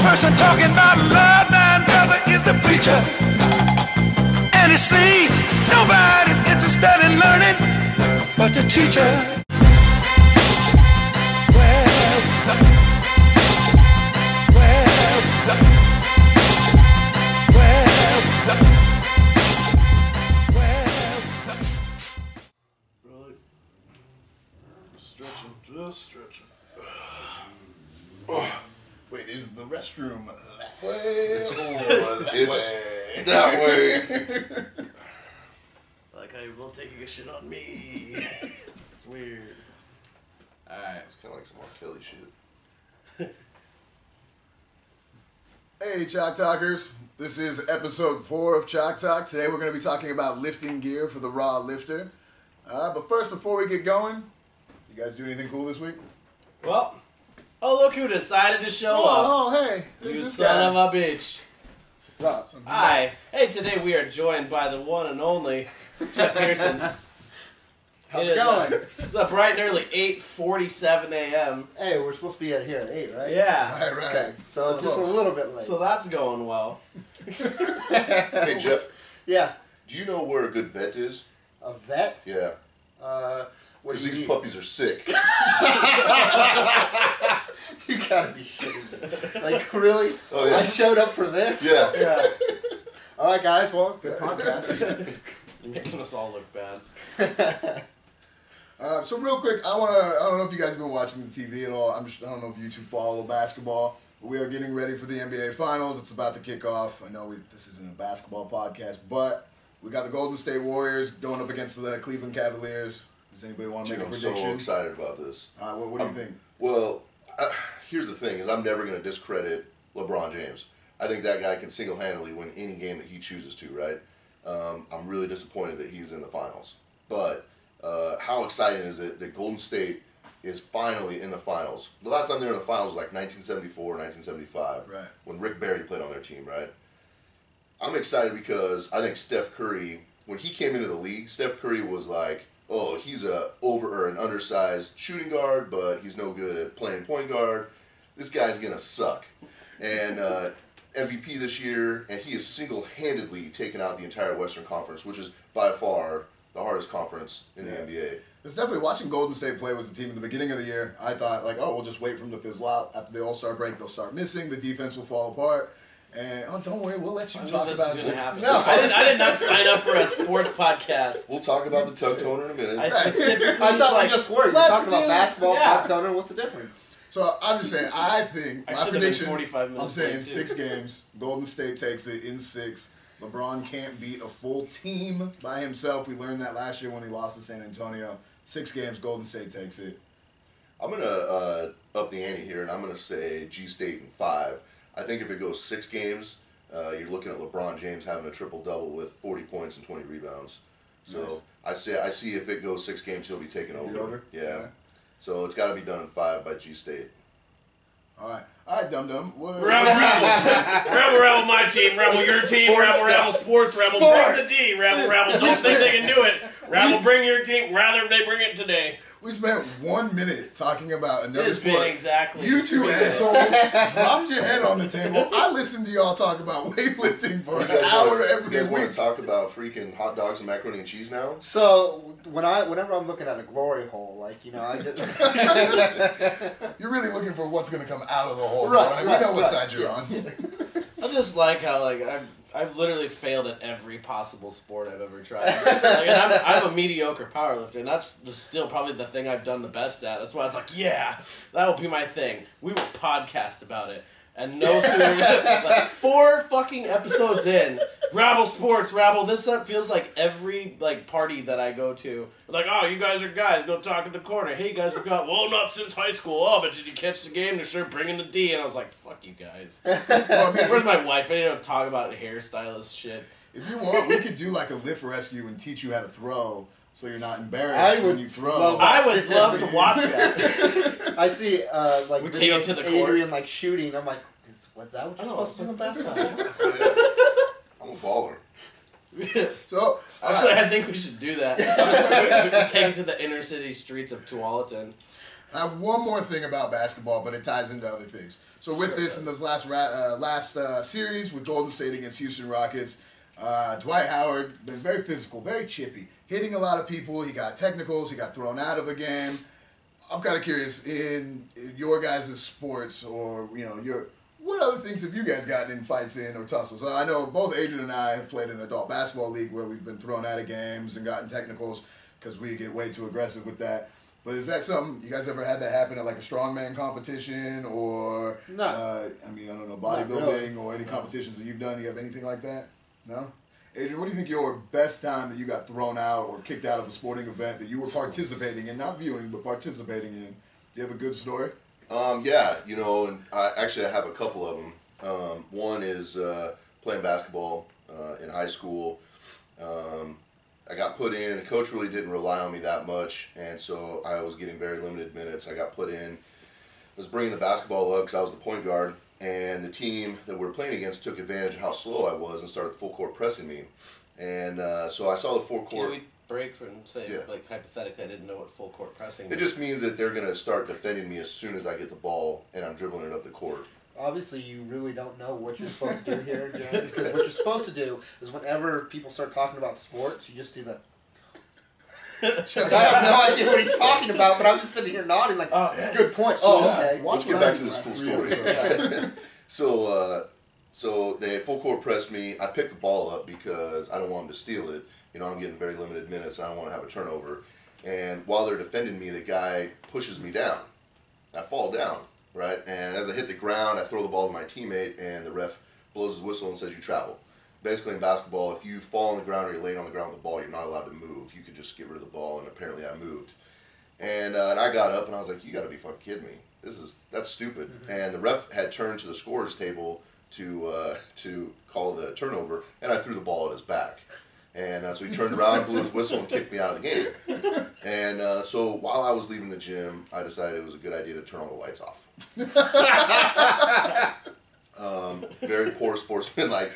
person talking about love, thine brother is the preacher. And it seems nobody's interested in learning but the teacher. Just stretching. Oh, wait, is the restroom that way? It's that way. Like how you're both taking a shit on me. It's weird. Alright. It's kind of like some R. Kelly shit. Hey, Chalk Talkers. This is episode 4 of Chalk Talk. Today we're going to be talking about lifting gear for the raw lifter. But first, before we get going, you guys do anything cool this week? Well, look who decided to show up. Oh, hey. You son of a bitch. What's up? Hi. Hey, today we are joined by the one and only Jeff Pearson. How's it going? It's up bright and early, 8:47 a.m. Hey, we're supposed to be at here at 8, right? Yeah. Right. Okay, so it's just a little bit late. So that's going well. Hey, Jeff. Yeah. Do you know where a good vet is? A vet? Yeah. What Because do you these mean? puppies are sick. You gotta be shitting me. Like, really? Oh, yeah. I showed up for this? Yeah. Alright, guys, well, good podcast. You're making us all look bad. So real quick, I don't know if you guys have been watching the TV at all. I don't know if you two follow basketball, but we are getting ready for the NBA Finals. It's about to kick off. I know this isn't a basketball podcast, but we got the Golden State Warriors going up against the Cleveland Cavaliers. Does anybody want to make a prediction? I'm so excited about this. What do you think? Well, here's the thing, is I'm never going to discredit LeBron James. I think that guy can single-handedly win any game that he chooses to, right? I'm really disappointed that he's in the finals. But how exciting is it that Golden State is finally in the finals? The last time they were in the finals was like 1974, 1975, right, when Rick Barry played on their team, right? I'm excited because I think Steph Curry, when he came into the league, Steph Curry was like, oh, he's an undersized shooting guard, but he's no good at playing point guard. This guy's going to suck. And MVP this year, and he has single-handedly taken out the entire Western Conference, which is by far the hardest conference in the NBA. It's definitely, watching Golden State play was the team at the beginning of the year. I thought, like, oh, we'll just wait for them to fizzle out. After the All-Star break, they'll start missing. The defense will fall apart. And, oh, don't worry, we'll let you talk about it. No, I did not sign up for a sports podcast. We'll talk about the tug toner in a minute. I specifically I thought we just were. You're talking about basketball, yeah. pop toner, what's the difference? So I'm just saying, I think, my prediction, 45 minutes I'm saying late, 6 games. Golden State takes it in 6. LeBron can't beat a full team by himself. We learned that last year when he lost to San Antonio. 6 games, Golden State takes it. I'm going to up the ante here, and I'm going to say G-State in 5. I think if it goes 6 games, you're looking at LeBron James having a triple-double with 40 points and 20 rebounds. So nice. I see if it goes 6 games, he'll be taking over. Yeah. So it's got to be done in 5 by G-State. All right, Dum-Dum. Rebel, my team. Rebel, your team. Rebel, sports. Rebel, bring the D. Rebel, don't think they can do it. Rebel, bring your team. Rather, they bring it today. We spent 1 minute talking about another It's sport. been exactly You two assholes dropped your head on the table. I listened to y'all talk about weightlifting for an hour every You guys want week. to talk about freaking hot dogs and macaroni and cheese now? So, whenever I'm looking at a glory hole, like, you know, I just... You're really looking for what's going to come out of the hole. Right, We know what side you're on. I just like how, like, I've literally failed at every possible sport I've ever tried. Like, and I'm a mediocre powerlifter, and that's still probably the thing I've done the best at. That's why I was like, yeah, that will be my thing. We will podcast about it. And no sooner, like 4 fucking episodes in, Rabble Sports, Rabble, this feels like every party that I go to. Like, oh, you guys are guys, go talk in the corner. Hey, you guys forgot, well, not since high school. Oh, but did you catch the game? They're sure bringing the D. And I was like, fuck you guys. Where's my wife? I didn't talk about hairstylist shit. If you want, we could do like a lift rescue and teach you how to throw so you're not embarrassed when you throw. I would love to watch that. I see, we take him to the court. Adrian, shooting. I'm like, what's that what you're supposed to do in basketball? I'm a baller. So, actually, I think we should do that. We take him to the inner city streets of Tualatin. I have one more thing about basketball, but it ties into other things. So with this, in this last series with Golden State against Houston Rockets, Dwight Howard been very physical, very chippy, hitting a lot of people. He got technicals. He got thrown out of a game. I'm kind of curious, in your guys' sports, or what other things have you guys gotten in fights in or tussles? I know both Adrian and I have played in an adult basketball league where we've been thrown out of games and gotten technicals because we get way too aggressive with that. But is that something you guys ever had that happen at like a strongman competition or No. I don't know, bodybuilding or any competitions that you've done? You have anything like that? No? Adrian, what do you think your best time that you got thrown out or kicked out of a sporting event that you were participating in, not viewing, but participating in? Do you have a good story? Yeah, and I have a couple of them. One is playing basketball in high school. I got put in. The coach really didn't rely on me that much, and so I was getting very limited minutes. I got put in. I was bringing the basketball up because I was the point guard, and the team that we were playing against took advantage of how slow I was and started full court pressing me. And so I saw the full court. Can we break from, say, like hypothetically, I didn't know what full court pressing was? It just means that they're going to start defending me as soon as I get the ball and I'm dribbling it up the court. Obviously, you really don't know what you're supposed to do here, Jared, because what you're supposed to do is whenever people start talking about sports, you just do that. Like, I have no idea what he's talking about, but I'm just sitting here nodding like, good point. Okay. Let's get back to this cool story. So they full court pressed me. I picked the ball up because I don't want them to steal it. I'm getting very limited minutes. I don't want to have a turnover. And while they're defending me, the guy pushes me down. I fall down. Right, and as I hit the ground, I throw the ball to my teammate, and the ref blows his whistle and says, "You travel." Basically, in basketball, if you fall on the ground or you're laying on the ground with the ball, you're not allowed to move. You could just get rid of the ball, and apparently I moved. And I got up, and I was like, "You got to be fucking kidding me! That's stupid." Mm-hmm. And the ref had turned to the scorer's table to call the turnover, and I threw the ball at his back. And so he turned around, blew his whistle, and kicked me out of the game. And so while I was leaving the gym, I decided it was a good idea to turn all the lights off. Very poor sportsman, but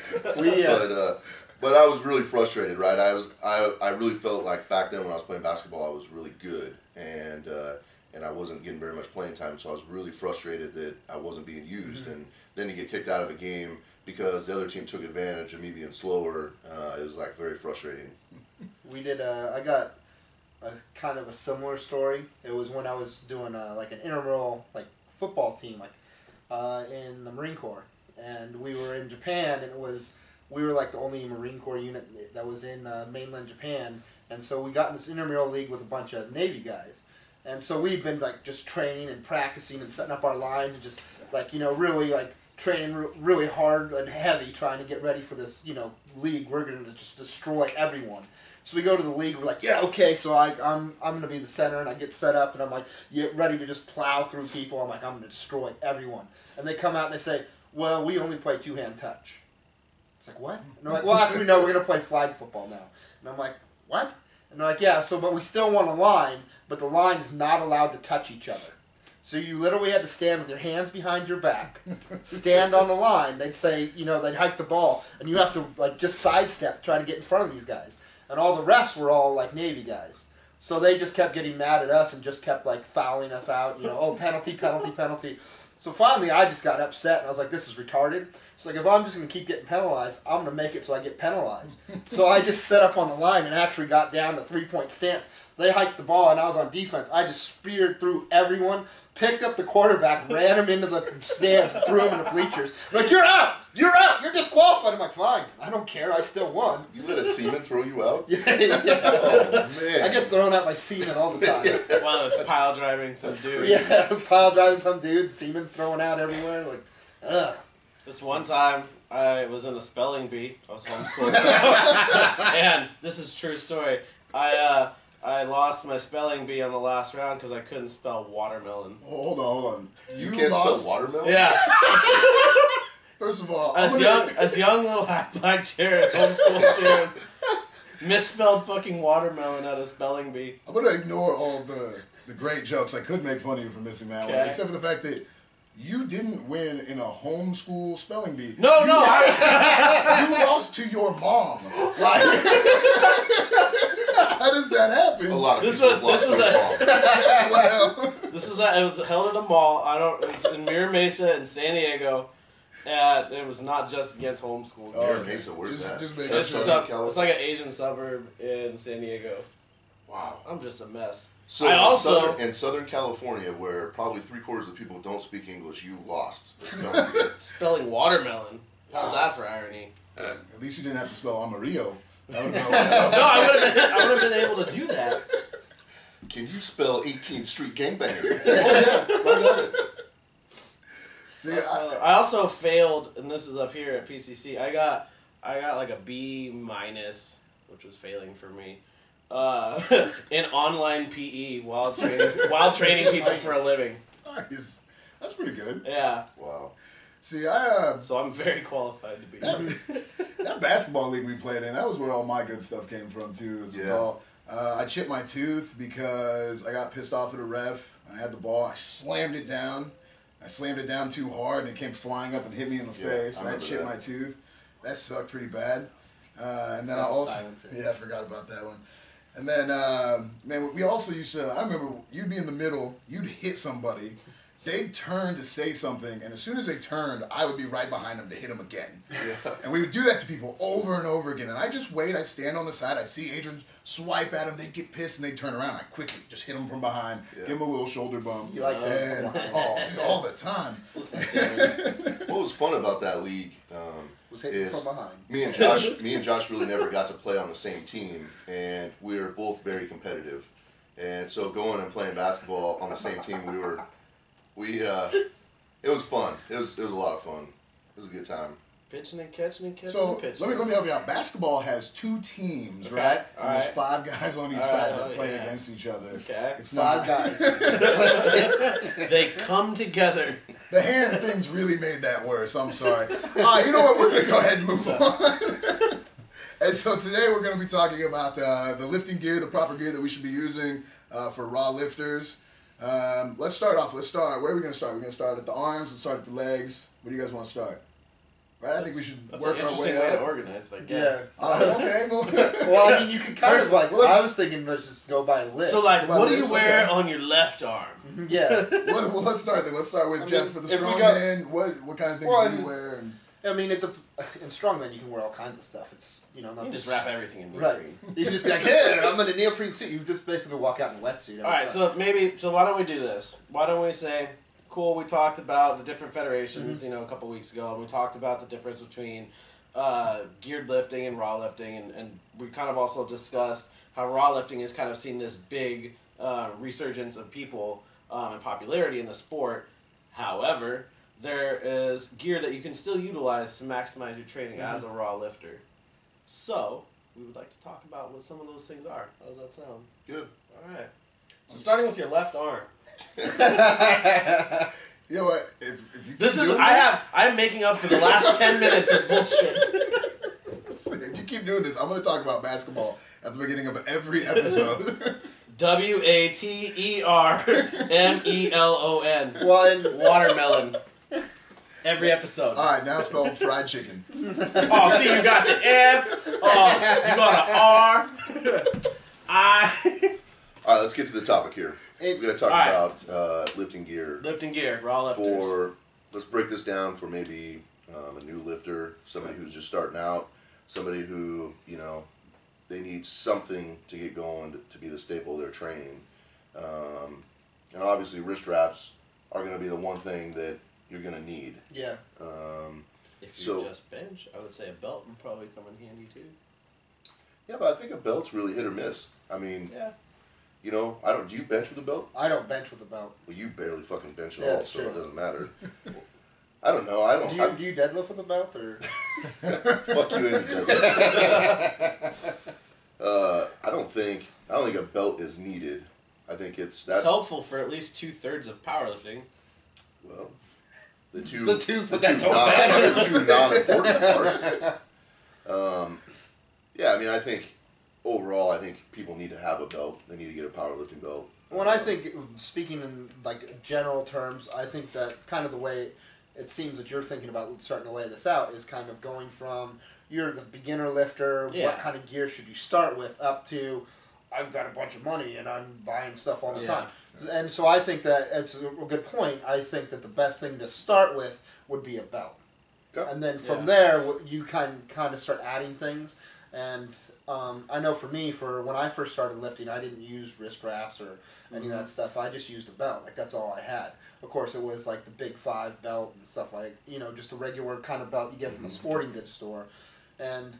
I was really frustrated. Right, I really felt like back then when I was playing basketball, I was really good, and I wasn't getting very much playing time. So I was really frustrated that I wasn't being used. Mm-hmm. And then to get kicked out of a game because the other team took advantage of me being slower, it was like very frustrating. We did. I got a kind of a similar story. It was when I was doing like an intramural football team in the Marine Corps, and we were in Japan, and we were like the only Marine Corps unit that was in mainland Japan, and so we got in this intramural league with a bunch of Navy guys, and so we've been just training and practicing and setting up our lines and just really training really hard and heavy, trying to get ready for this league. We're going to just destroy everyone. So we go to the league, we're like, yeah, okay, so I'm going to be the center, and I get set up, and I'm like, ready to just plow through people. I'm like, I'm going to destroy everyone. And they come out and they say, well, we only play two-hand touch. It's like, what? And they're like, well, actually, no, we're going to play flag football now. And I'm like, what? And they're like, yeah, but we still want a line, but the line's not allowed to touch each other. So you literally had to stand with your hands behind your back, stand on the line. They'd say, they'd hike the ball, and you have to just sidestep, try to get in front of these guys. And all the refs were all Navy guys. So they just kept getting mad at us and just kept fouling us out, penalty, penalty, penalty. So finally I just got upset and I was like, this is retarded. So if I'm just going to keep getting penalized, I'm going to make it so I get penalized. So I just set up on the line and actually got down to three-point stance. They hiked the ball and I was on defense. I just speared through everyone, picked up the quarterback, ran him into the stands, threw him in the bleachers. Like, you're out! You're out! You're disqualified! I'm like, fine. I don't care. I still won. You let a seaman throw you out? Yeah. Oh, man. I get thrown out by seamen all the time. Well, it was pile driving some dude. Yeah, pile driving some dude. Seamen's throwing out everywhere. Ugh. This one time, I was in a spelling bee. I was homeschooled. And this is a true story. I lost my spelling bee on the last round because I couldn't spell watermelon. Oh, hold on. You can't spell watermelon? Yeah. First of all, as young little half-black Jared, homeschool Jared, misspelled fucking watermelon at a spelling bee. I'm going to ignore all the great jokes. I could make fun of you for missing that one, except for the fact that you didn't win in a homeschool spelling bee. You lost to your mom. How does that happen? A lot of this was a well, It was held at a mall. It was in Mira Mesa in San Diego. And it was not just against homeschool. Mira Mesa, where's that? It's like an Asian suburb in San Diego. Wow. I'm just a mess. So I also in Southern California, where probably 3/4 of the people don't speak English, you lost. spelling watermelon. How's that for irony? At least you didn't have to spell Amarillo. That would have been No, I would have been able to do that. Can you spell 18th Street Gangbanger? See, I also failed, and this is up here at PCC. I got like a B-, which was failing for me, in online PE while training people for a living. Nice. That's pretty good. Yeah. Wow. See, So I'm very qualified to be. that basketball league we played in, that was where all my good stuff came from too. I chipped my tooth because I got pissed off at a ref. I had the ball. I slammed it down. I slammed it down too hard, and it came flying up and hit me in the face. I chipped my tooth. That sucked pretty bad. And then I forgot about that one. And then, man, we also used to. I remember you'd be in the middle, you'd hit somebody. They'd turn to say something, and as soon as they turned, I would be right behind them to hit them again. Yeah. And we would do that to people over and over again. And I'd just wait. I'd stand on the side. I'd see Adrian swipe at them. They'd get pissed, and they'd turn around. I'd quickly just hit them from behind, give them a little shoulder bump. You like that? All the time. What was fun about that league was hitting from behind. me and Josh really never got to play on the same team, and we were both very competitive. And so going and playing basketball on the same team, it was fun. It was a lot of fun. It was a good time. Pitching and catching and catching So and pitching. let me help you out. Basketball has 2 teams, Okay. right? All And there's right. 5 guys on each All side right. that play against each other. Okay. It's 5 not guys. They come together. The hand things really made that worse. I'm sorry. You know what? We're gonna go ahead and move on. And so today we're gonna be talking about the lifting gear, the proper gear that we should be using for raw lifters. Let's start off. Where are we gonna start? We're gonna start at the arms. Let's start at the legs. Where do you guys want to start? Right. I think we should That's work an our interesting way way to up. organize, I guess. Yeah. Okay. Well, I mean, you can kind of like. Well, I was thinking, let's just go by lift. So, like, Well, what do you it's wear okay. on your left arm? Yeah. Well, let's start then. Let's start with I Jeff mean, for the if we strong got- man. What kind of things Well, do you wear? And I mean, in strongman, you can wear all kinds of stuff. It's not You can just this- wrap everything in Right. neoprene. You can just be like, hey, I'm in a neoprene suit. You just basically walk out in a wetsuit. every All right, time. so why don't we do this? Why don't we say, cool, we talked about the different federations, Mm-hmm. a couple weeks ago, and we talked about the difference between geared lifting and raw lifting, and we kind of also discussed how raw lifting has kind of seen this big resurgence of people and popularity in the sport. However, there is gear that you can still utilize to maximize your training as a raw lifter. So, we would like to talk about what some of those things are. How does that sound? Good. All right. So starting with your left arm. you know what? If you This keep is doing I'm making up for the last 10 minutes of bullshit. If you keep doing this, I'm going to talk about basketball at the beginning of every episode. WATERMELON. One. Watermelon. Every episode. All right, now spell fried chicken. Oh, see, you got the F. Oh, you got an R. I. All right, let's get to the topic here. We're going to talk All right. about lifting gear. Lifting gear, raw lifters. Let's break this down for maybe a new lifter, somebody who's just starting out, somebody who, they need something to get going to be the staple of their training. And obviously wrist wraps are going to be the one thing that you're going to need. Yeah. If you So- just bench, I would say a belt would probably come in handy too. Yeah, but I think a belt's really hit or miss. I mean, Yeah. do you bench with a belt? I don't bench with a belt. Well, you barely fucking bench at Yeah, all, it's so true. it doesn't matter. I don't know. I don't. Do you deadlift with a belt or? Fuck you, Andy. I don't think a belt is needed. I think It's that's helpful for at least 2/3 of powerlifting. well, the two that don't non-important parts. Yeah, I mean, I think overall, people need to have a belt. They need to get a powerlifting belt. When I think, speaking in like general terms, I think that kind of the way it seems that you're thinking about starting to lay this out is kind of going from you're the beginner lifter, Yeah. what kind of gear should you start with, up to I've got a bunch of money and I'm buying stuff all the Yeah. time. And so I think that it's a good point. I think that the best thing to start with would be a belt. Okay. And then from there, you kind of start adding things. And I know for me, for when I first started lifting, I didn't use wrist wraps or any of that stuff. I just used a belt. Like, that's all I had. Of course, it was like the Big 5 belt and stuff like, just a regular kind of belt you get from a sporting goods store. And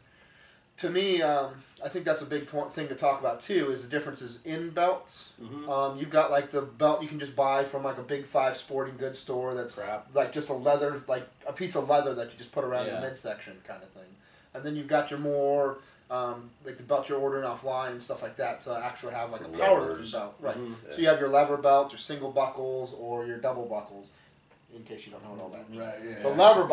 to me, I think that's a big thing to talk about too, is the differences in belts. You've got like the belt you can just buy from like a Big 5 sporting goods store that's like just a leather, like a piece of leather that you just put around your midsection kind of thing. And then you've got your more, like the belt you're ordering offline and stuff like that to actually have like a powerlifting belt. Right. So you have your lever belt, your single buckles, or your double buckles. In case you don't know what all that means. Right, yeah. The lever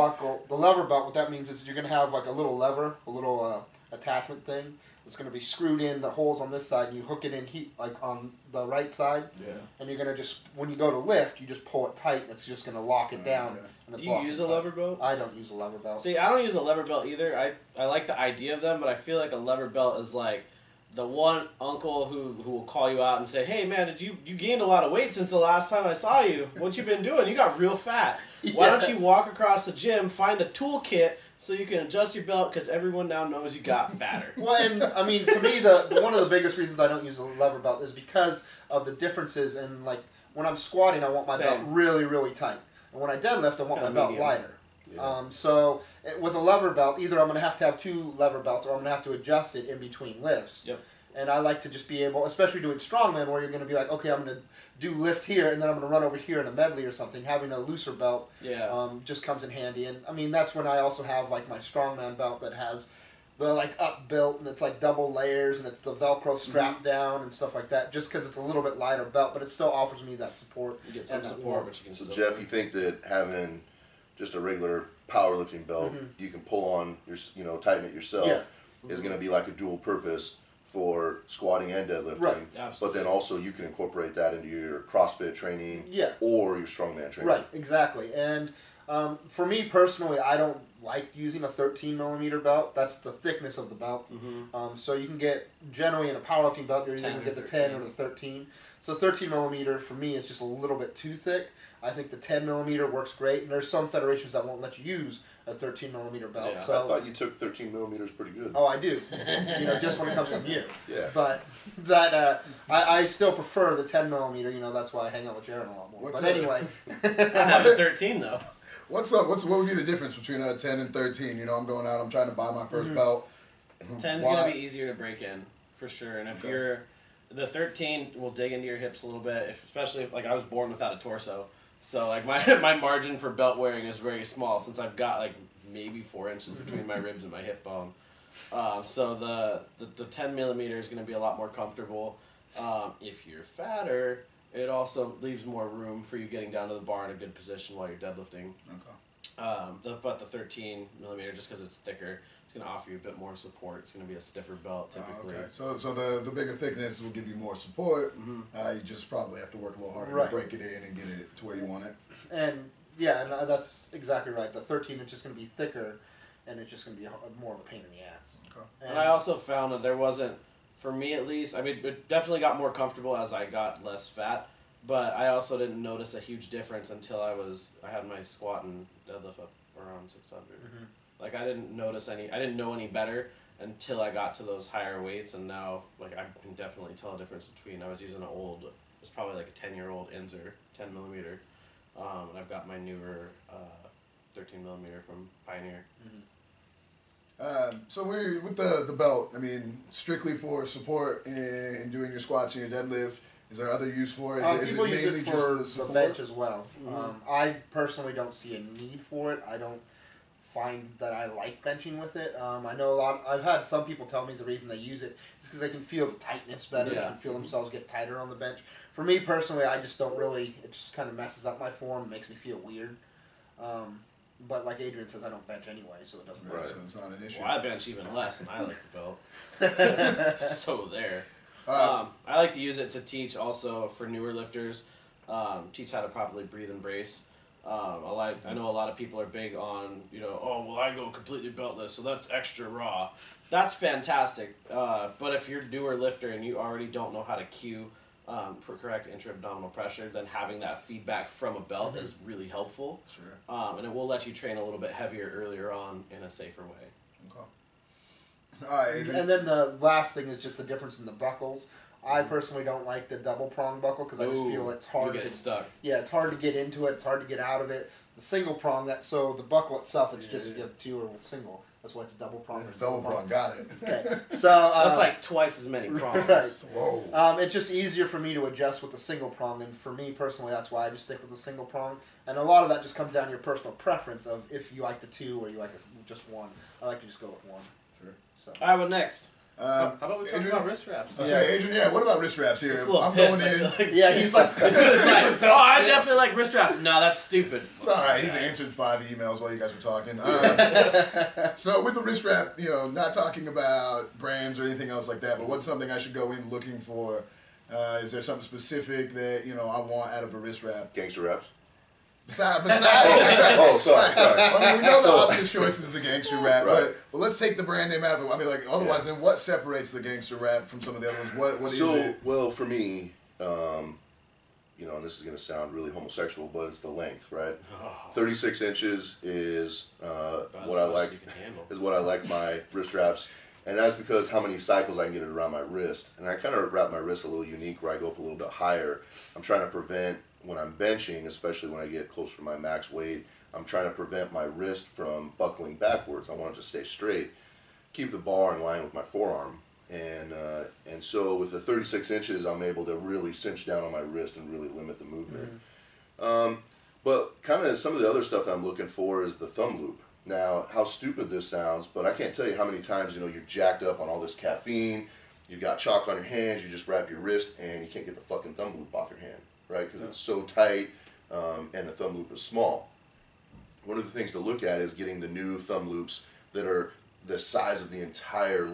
belt, what that means is you're going to have like a little lever, a little attachment thing. It's going to be screwed in the holes on this side, and you hook it in like on the right side. Yeah. And you're going to just, when you go to lift, you just pull it tight, and it's just going to lock it down. Okay. And it's Do you use a lever belt? I don't use a lever belt. See, I don't use a lever belt either. I like the idea of them, but I feel like a lever belt is like the one uncle who will call you out and say, "Hey man, you gained a lot of weight since the last time I saw you. What you been doing? You got real fat. Why don't you walk across the gym, find a toolkit so you can adjust your belt because everyone now knows you got fatter." Well, and I mean, to me, the one of the biggest reasons I don't use a lever belt is because of the differences in, like, when I'm squatting, I want my belt really, really tight. And when I deadlift, I want my belt lighter. Yeah. So with a lever belt, either I'm going to have 2 lever belts or I'm going to have to adjust it in between lifts. Yep. And I like to just be able, especially doing strongman, where you're going to be like, okay, I'm going to do lift here, and then I'm going to run over here in a medley or something. Having a looser belt just comes in handy. And I mean, that's when I also have like my strongman belt that has the like up built, and it's like double layers, and it's the Velcro strap down and stuff like that. Just because it's a little bit lighter belt, but it still offers me that support. You get some support, but you can So still. Jeff, you think that having just a regular powerlifting belt you can pull on your, tighten it yourself is going to be like a dual purpose for squatting and deadlifting. Right. Absolutely. But then also you can incorporate that into your CrossFit training or your strongman training. Right, exactly. And for me personally, I don't like using a 13 millimeter belt. That's the thickness of the belt. So you can get, generally in a powerlifting belt, you're either going to get the 10 or the 13. So 13 millimeter for me is just a little bit too thick. I think the 10 millimeter works great, and there's some federations that won't let you use a 13 millimeter belt. Yeah. So I thought you took 13 millimeters pretty good. Oh, I do. Just when it comes from you. Yeah. But that I still prefer the 10 millimeter. That's why I hang out with Jaron a lot more. What's But up? anyway, I have a 13 though. What would be the difference between a 10 and 13? I'm going out, I'm trying to buy my first belt. 10's gonna be easier to break in for sure, and if you're the 13 will dig into your hips a little bit, especially if, like, I was born without a torso, so like my margin for belt wearing is very small since I've got like maybe 4 inches between my ribs and my hip bone. So the 10 millimeter is gonna be a lot more comfortable. If you're fatter, it also leaves more room for you getting down to the bar in a good position while you're deadlifting. Okay. But the 13 millimeter, just because it's thicker, it's going to offer you a bit more support. It's going to be a stiffer belt typically. Okay. So the bigger thickness will give you more support. You just probably have to work a little harder to break it in and get it to where you want it. and that's exactly right. The 13 is just going to be thicker, and it's just going to be more of a pain in the ass. Okay. And I also found that there wasn't, for me at least, I mean, it definitely got more comfortable as I got less fat, but I also didn't notice a huge difference until I had my squat and deadlift up around 600. Like, I didn't know any better until I got to those higher weights, and now, like, I can definitely tell a difference between, I was using it's probably like a 10-year-old Inzer 10 millimeter, and I've got my newer 13 millimeter from Pioneer. So with the belt, I mean, strictly for support in doing your squats and your deadlift. Is there other use for it? Is People it use mainly it just for the the support? bench as well. I personally don't see a need for it. I don't find that I like benching with it. I know I've had some people tell me the reason they use it is because they can feel the tightness better. They can feel themselves get tighter on the bench. For me personally, I just don't really. It just kind of messes up my form, makes me feel weird. But like Adrian says, I don't bench anyway, so it doesn't matter. Right, so it's not an issue. Well, I bench even less, and I like the belt. So there. I like to use it to teach also for newer lifters, teach how to properly breathe and brace. I know a lot of people are big on, oh, well, I go completely beltless, so that's extra raw. That's fantastic. But if you're a newer lifter and you already don't know how to cue for correct intra-abdominal pressure, then having that feedback from a belt is really helpful. Sure. And it will let you train a little bit heavier earlier on in a safer way. Okay. All right, Adrian. And then the last thing is just the difference in the buckles. I personally don't like the double prong buckle because I just feel it's hard to get stuck. Yeah, it's hard to get into it. It's hard to get out of it. The single prong, so the buckle itself, it's just you have two or single. That's why it's double prong. It's double prong. Got it. Okay, so that's like twice as many prongs. Right. Whoa. It's just easier for me to adjust with the single prong, and for me personally, that's why I just stick with the single prong. And a lot of that just comes down to your personal preference of if you like the two or you like just one. I like to just go with one. Sure. So. All right, what next? How How about we talk about wrist wraps? Adrian, what about wrist wraps here? He's a little I'm pissed, going in. like, Yeah, he's like, oh, I definitely like wrist wraps. No, that's stupid. It's all right. He's answered 5 emails while you guys were talking. So with the wrist wrap, not talking about brands or anything else like that, but what's something I should go in looking for? Is there something specific that I want out of a wrist wrap? Gangster wraps. Besides, Oh, sorry. I mean, we know the obvious choice is the gangster rap, Right. but let's take the brand name out of it. I mean, otherwise, then what separates the gangster rap from some of the other ones? What is it? Well, for me, and this is going to sound really homosexual, but it's the length, right? 36 inches is what I like. Is what I like my wrist wraps, and that's because how many cycles I can get it around my wrist, and I kind of wrap my wrist a little unique, where I go up a little bit higher. I'm trying to prevent when I'm benching, especially when I get closer to my max weight, I'm trying to prevent my wrist from buckling backwards. I want it to stay straight, keep the bar in line with my forearm. And so with the 36 inches, I'm able to really cinch down on my wrist and really limit the movement. But kind of some of the other stuff that I'm looking for is the thumb loop. Now, how stupid this sounds, but I can't tell you how many times, you're jacked up on all this caffeine, you've got chalk on your hands, you just wrap your wrist, and you can't get the fucking thumb loop off your hand. Right, because it's so tight, and the thumb loop is small. One of the things to look at is getting the new thumb loops that are the size of the entire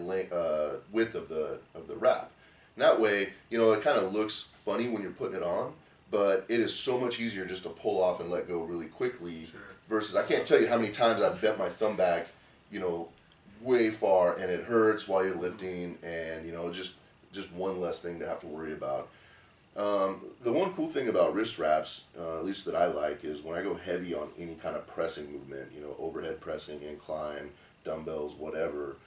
width of the wrap. And that way, it kind of looks funny when you're putting it on, but it is so much easier just to pull off and let go really quickly. Sure. Versus, I can't tell you how many times I've bent my thumb back, way far, and it hurts while you're lifting, and just one less thing to have to worry about. The one cool thing about wrist wraps, at least that I like, is when I go heavy on any kind of pressing movement, overhead pressing, incline, dumbbells, whatever,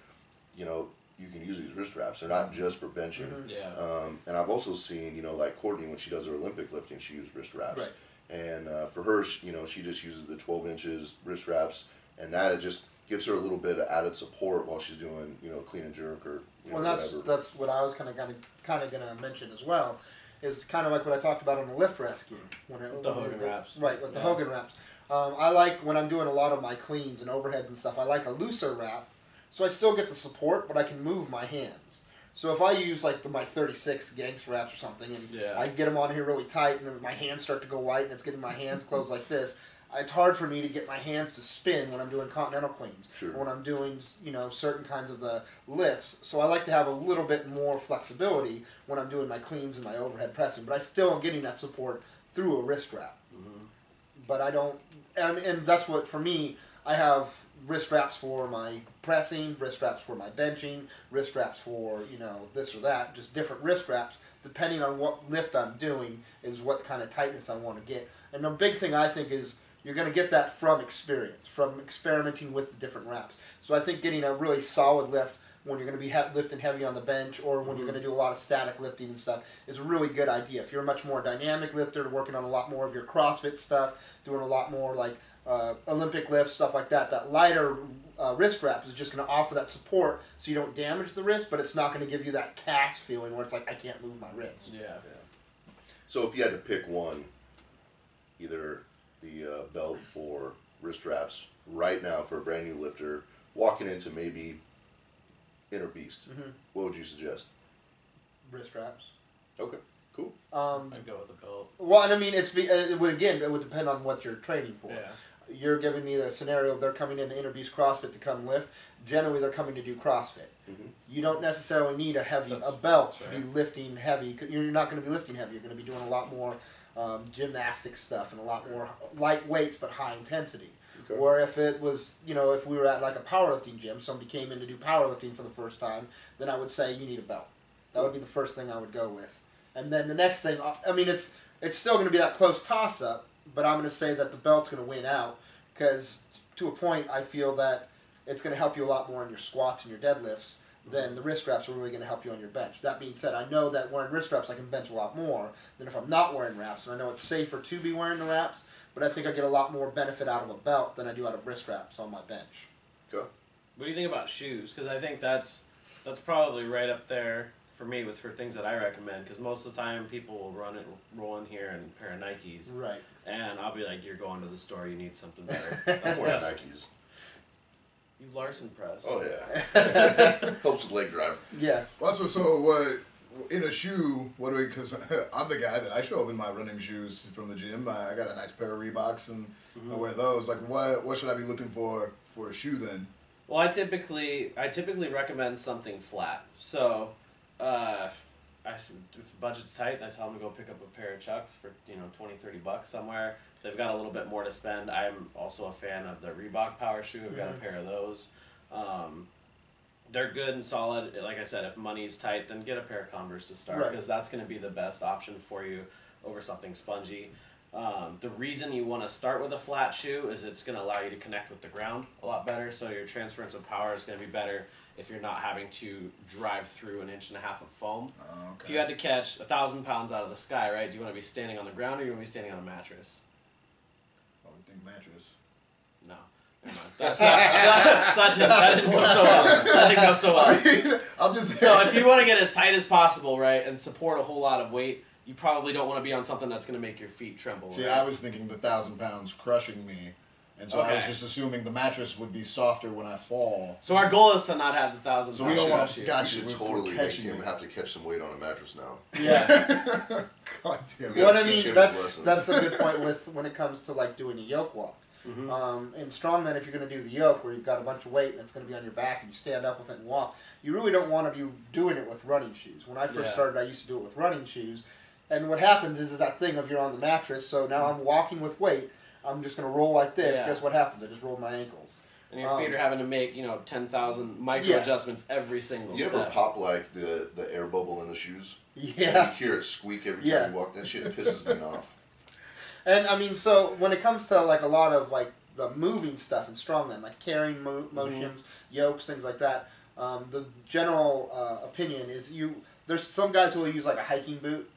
you can use these wrist wraps. They're not just for benching. Yeah. And I've also seen, like Courtney, when she does her Olympic lifting, she uses wrist wraps. Right. And for her, she just uses the 12 inches wrist wraps, and that it just gives her a little bit of added support while she's doing, clean and jerk or whatever. That's what I was kind of gonna mention as well. Is kind of like what I talked about on the lift rescue. The Hogan wraps. Right, with the Hogan wraps. I like, when I'm doing a lot of my cleans and overheads and stuff, I like a looser wrap, so I still get the support, but I can move my hands. So if I use like my 36 gangster wraps or something, and I get them on here really tight, and my hands start to go white, and it's getting my hands closed like this, it's hard for me to get my hands to spin when I'm doing continental cleans, Sure. or when I'm doing certain kinds of the lifts. So I like to have a little bit more flexibility when I'm doing my cleans and my overhead pressing, but I still am getting that support through a wrist wrap. But I don't, and that's what, for me, I have wrist wraps for my pressing, wrist wraps for my benching, wrist wraps for, this or that, just different wrist wraps, depending on what lift I'm doing, is what kind of tightness I want to get. And the big thing I think is, you're going to get that from experience, from experimenting with the different wraps. So I think getting a really solid lift when you're going to be lifting heavy on the bench, or when you're going to do a lot of static lifting and stuff, is a really good idea. If you're a much more dynamic lifter, working on a lot more of your CrossFit stuff, doing a lot more like Olympic lifts, stuff like that, that lighter wrist wrap is just going to offer that support so you don't damage the wrist, but it's not going to give you that cast feeling where it's like, I can't move my wrist. Yeah. So if you had to pick one, either the belt or wrist wraps right now for a brand new lifter walking into maybe Inner Beast, what would you suggest? Wrist wraps. Okay, cool. I'd go with a belt. Well, and I mean, it would depend on what you're training for. Yeah. You're giving me the scenario, they're coming into Inner Beast CrossFit to come lift. Generally, they're coming to do CrossFit. You don't necessarily need a belt to be lifting heavy. You're not going to be lifting heavy. You're going to be doing a lot more gymnastic stuff and a lot more light weights but high intensity. Okay. Or if it was, if we were at like a powerlifting gym, somebody came in to do powerlifting for the first time, then I would say you need a belt. That would be the first thing I would go with. And then the next thing, I mean, it's still going to be that close toss-up, but I'm going to say that the belt's going to win out because to a point I feel that it's going to help you a lot more in your squats and your deadlifts than the wrist wraps are really going to help you on your bench. That being said, I know that wearing wrist wraps I can bench a lot more than if I'm not wearing wraps, and I know it's safer to be wearing the wraps, but I think I get a lot more benefit out of a belt than I do out of wrist wraps on my bench. Okay. What do you think about shoes? Because I think that's probably right up there for me for things that I recommend. Because most of the time people will roll in here in a pair of Nikes. Right. And I'll be like, you're going to the store, you need something better. I'm wearing Nikes. You Larson press. Oh, yeah. Helps with leg drive. Yeah. Well, so what, in a shoe, what do we, because I'm the guy that I show up in my running shoes from the gym. I got a nice pair of Reeboks and I wear those. Like, what should I be looking for a shoe then? Well, I typically recommend something flat. So, if budget's tight, I tell them to go pick up a pair of Chucks for $20-$30 somewhere. If they've got a little bit more to spend, I'm also a fan of the Reebok Power Shoe. I've got a pair of those. They're good and solid. Like I said, if money's tight, then get a pair of Converse to start because that's going to be the best option for you over something spongy. The reason you want to start with a flat shoe is it's going to allow you to connect with the ground a lot better, so your transference of power is going to be better if you're not having to drive through 1.5 inches of foam. Okay. If you had to catch 1,000 pounds out of the sky, right, do you want to be standing on the ground or do you want to be standing on a mattress? I would think mattress. No. Never mind. That didn't go so well. That didn't go so well. I mean, I'm just So if you want to get as tight as possible, right, and support a whole lot of weight, you probably don't want to be on something that's going to make your feet tremble. See, right? I was thinking the 1,000 pounds crushing me, and so I was just assuming the mattress would be softer when I fall. So our goal is to not have the 1,000 So we don't want to. You Gotcha. should We're totally make catching him it. have to catch some weight on a mattress now. Yeah. God damn it. Yeah. What I teach mean, him that's his that's a good point with when it comes to like doing a yoke walk. In strongman, if you're going to do the yoke where you've got a bunch of weight and it's going to be on your back and you stand up with it and walk, you really don't want to be doing it with running shoes. When I first started, I used to do it with running shoes, and what happens is that thing of you're on the mattress, so now I'm walking with weight, I'm just going to roll like this. Yeah. Guess what happens? I just rolled my ankles. And your feet are having to make 10,000 micro adjustments every single You step. ever pop like the air bubble in the shoes? Yeah. And you hear it squeak every time you walk. That shit pisses me off. And I mean, so when it comes to like a lot of like the moving stuff in strongman, like carrying motions, yokes, things like that, the general opinion is there's some guys who will use like a hiking boot,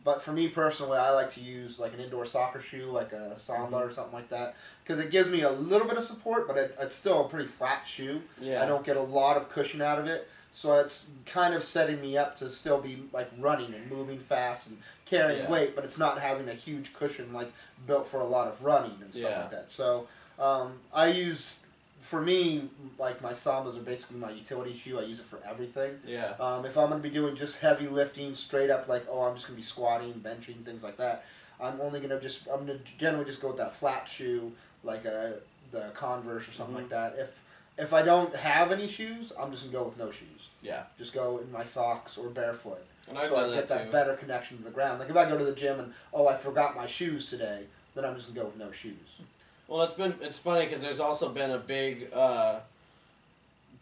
but for me personally, I like to use like an indoor soccer shoe, like a Samba or something like that, because it gives me a little bit of support, but it's still a pretty flat shoe. Yeah. I don't get a lot of cushion out of it. So it's kind of setting me up to still be like running and moving fast and carrying weight, but it's not having a huge cushion like built for a lot of running and stuff like that. So I use, for me, like my Sambas are basically my utility shoe. I use it for everything. Yeah. If I'm going to be doing just heavy lifting, straight up like, I'm just going to be squatting, benching, things like that, I'm going to generally just go with that flat shoe, like the Converse or something like that. If I don't have any shoes, I'm just going to go with no shoes. Yeah. Just go in my socks or barefoot. And I've so done I get that too. better connection to the ground. Like if I go to the gym and, I forgot my shoes today, then I'm just going to go with no shoes. Well, it's funny because there's also been a big kind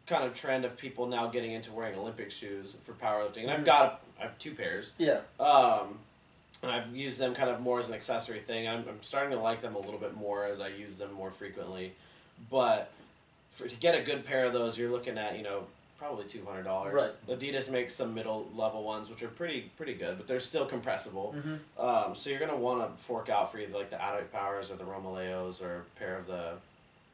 of trend of people now getting into wearing Olympic shoes for powerlifting. And I have 2 pairs. Yeah. And I've used them kind of more as an accessory thing. I'm starting to like them a little bit more as I use them more frequently. But to get a good pair of those, you're looking at, probably $200. Right. Adidas makes some middle level ones, which are pretty good, but they're still compressible. So you're gonna want to fork out for either like the Adult Powers or the Romaleos or a pair of the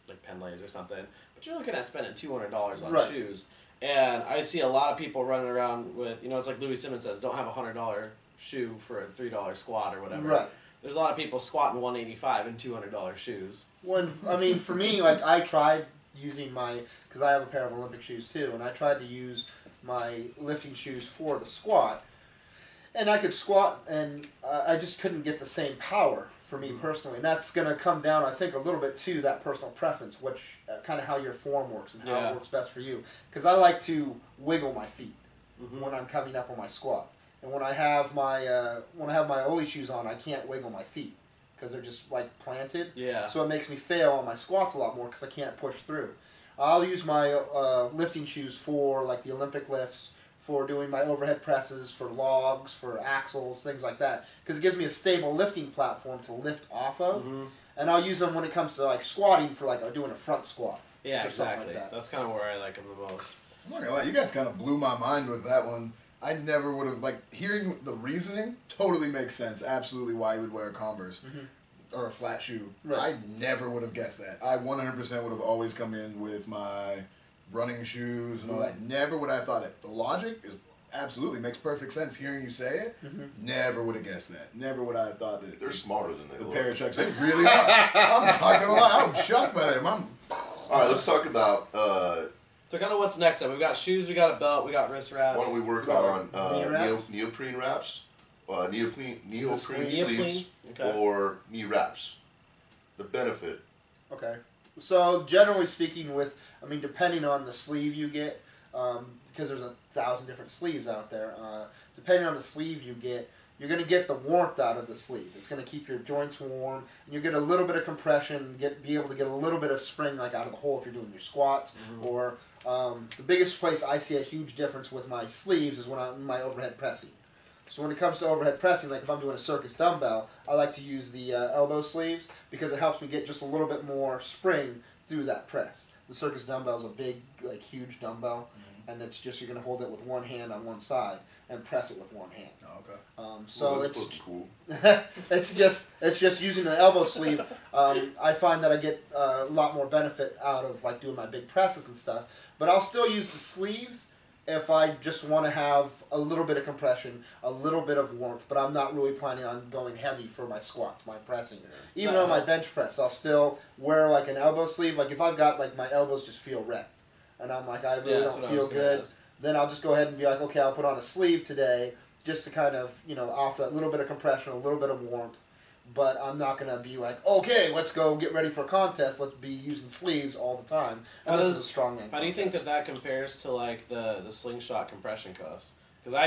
like Penlays or something. But you're looking at spending $200 on shoes, and I see a lot of people running around with it's like Louis Simmons says, don't have a $100 shoe for a $3 squat or whatever. Right. There's a lot of people squatting 185 in $200 shoes. For me, like I tried using because I have a pair of Olympic shoes too, and I tried to use my lifting shoes for the squat, and I could squat, and I just couldn't get the same power for me personally, and that's going to come down, I think, a little bit to that personal preference, which kind of how your form works and how it works best for you, because I like to wiggle my feet when I'm coming up on my squat. And when I have my Oli shoes on, I can't wiggle my feet because they're just like planted. Yeah. So it makes me fail on my squats a lot more because I can't push through. I'll use my lifting shoes for like the Olympic lifts, for doing my overhead presses, for logs, for axles, things like that. Because it gives me a stable lifting platform to lift off of. Mm-hmm. And I'll use them when it comes to like squatting for like doing a front squat. Yeah, or something exactly. like that. That's kind of where I like them the most. I'm not gonna lie, you guys kind of blew my mind with that one. I never would have, like, hearing the reasoning totally makes sense. Absolutely why you would wear a Converse or a flat shoe. Right. I never would have guessed that. I 100% would have always come in with my running shoes and all that. Never would I have thought that. The logic is absolutely makes perfect sense. Hearing you say it, never would have guessed that. Never would I have thought that. They're smarter than they The look. pair of chucks, they really are. I'm not gonna lie, I'm shocked by them. All right, let's talk about. So kind of what's next up? We've got shoes, we got a belt, we got wrist wraps. Why don't we work on Knee wraps? neoprene wraps, neoprene sleeves, Neoprene? Okay. or knee wraps? The benefit. Okay. So generally speaking, depending on the sleeve you get, because there's 1,000 different sleeves out there. Depending on the sleeve you get, you're going to get the warmth out of the sleeve. It's going to keep your joints warm. And you get a little bit of compression. Be able to get a little bit of spring like out of the hole if you're doing your squats. Or the biggest place I see a huge difference with my sleeves is when I'm in my overhead pressing. So when it comes to overhead pressing, like if I'm doing a circus dumbbell, I like to use the elbow sleeves because it helps me get just a little bit more spring through that press. The circus dumbbell is a big, like huge dumbbell, and it's just you're going to hold it with one hand on one side and press it with one hand. Oh, okay. So that's it's cool. it's just using the elbow sleeve. I find that I get a lot more benefit out of like doing my big presses and stuff. But I'll still use the sleeves if I just want to have a little bit of compression, a little bit of warmth, but I'm not really planning on going heavy for my squats, my pressing. Even on my bench press, I'll still wear like an elbow sleeve. Like if I've got like my elbows just feel wrecked, and I'm like I really don't feel good, then I'll just go ahead and be like, okay, I'll put on a sleeve today just to kind of offer that little bit of compression, a little bit of warmth. But I'm not going to be like, okay, let's go get ready for a contest. Let's be using sleeves all the time. And this is a strongman How do you think that compares to like the slingshot compression cuffs? Because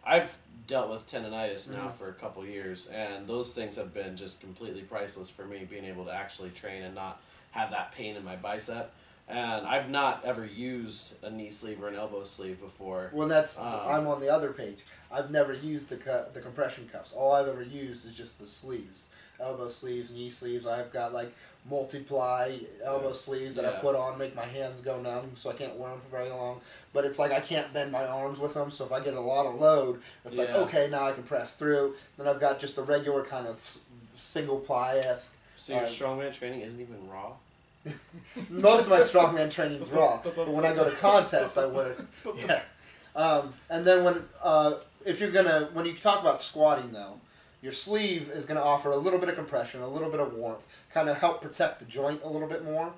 I've dealt with tendonitis now for a couple years, and those things have been just completely priceless for me, being able to actually train and not have that pain in my bicep. And I've not ever used a knee sleeve or an elbow sleeve before. Well, I'm on the other page. I've never used the compression cuffs. All I've ever used is just the sleeves. Elbow sleeves, knee sleeves. I've got like multiply elbow sleeves that I put on, make my hands go numb so I can't wear them for very long. But it's like I can't bend my arms with them, so if I get a lot of load, it's like, okay, now I can press through. Then I've got just a regular kind of single ply-esque. So your strongman training isn't even raw? Most of my strongman training is raw, but when I go to contests, I wear it. Yeah. And then when you talk about squatting though, your sleeve is going to offer a little bit of compression, a little bit of warmth, kind of help protect the joint a little bit more.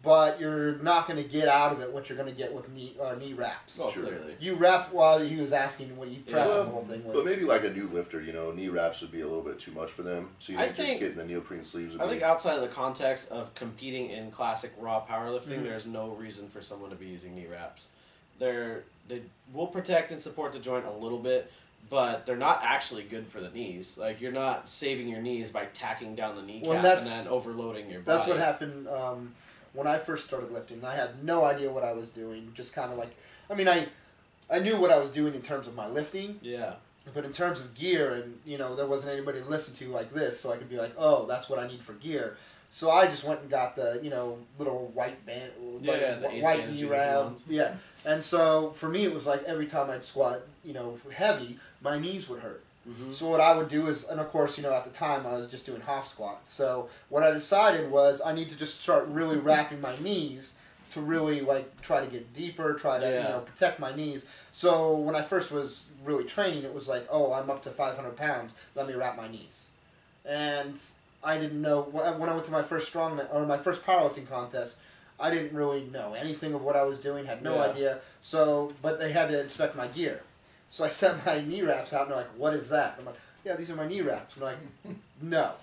But you're not going to get out of it what you're going to get with knee wraps. Oh, clearly. You wrap while he was asking what you preface the whole thing with. But maybe like a new lifter, knee wraps would be a little bit too much for them. So you think just getting the neoprene sleeves would I think outside of the context of competing in classic raw powerlifting, there's no reason for someone to be using knee wraps. They will protect and support the joint a little bit, but they're not actually good for the knees. Like, you're not saving your knees by tacking down the kneecap and then overloading your body. That's what happened when I first started lifting. I had no idea what I was doing. Just kind of like, I knew what I was doing in terms of my lifting. Yeah. But in terms of gear, and there wasn't anybody to listen to like this, so I could be like, oh, that's what I need for gear. So I just went and got the little white band, white knee wrap. Yeah. And so for me, it was like every time I'd squat, heavy, my knees would hurt. Mm-hmm. So what I would do is, and of course, at the time I was just doing half squat. So what I decided was I need to just start really wrapping my knees to really try to get deeper, try to protect my knees. So when I first was really training, it was like, oh, I'm up to 500 pounds. Let me wrap my knees. And I didn't know when I went to my first my first powerlifting contest. I didn't really know anything of what I was doing. Had no idea. So, but they had to inspect my gear. So I set my knee wraps out, and they're like, "What is that?" I'm like, "Yeah, these are my knee wraps." I'm like, "No."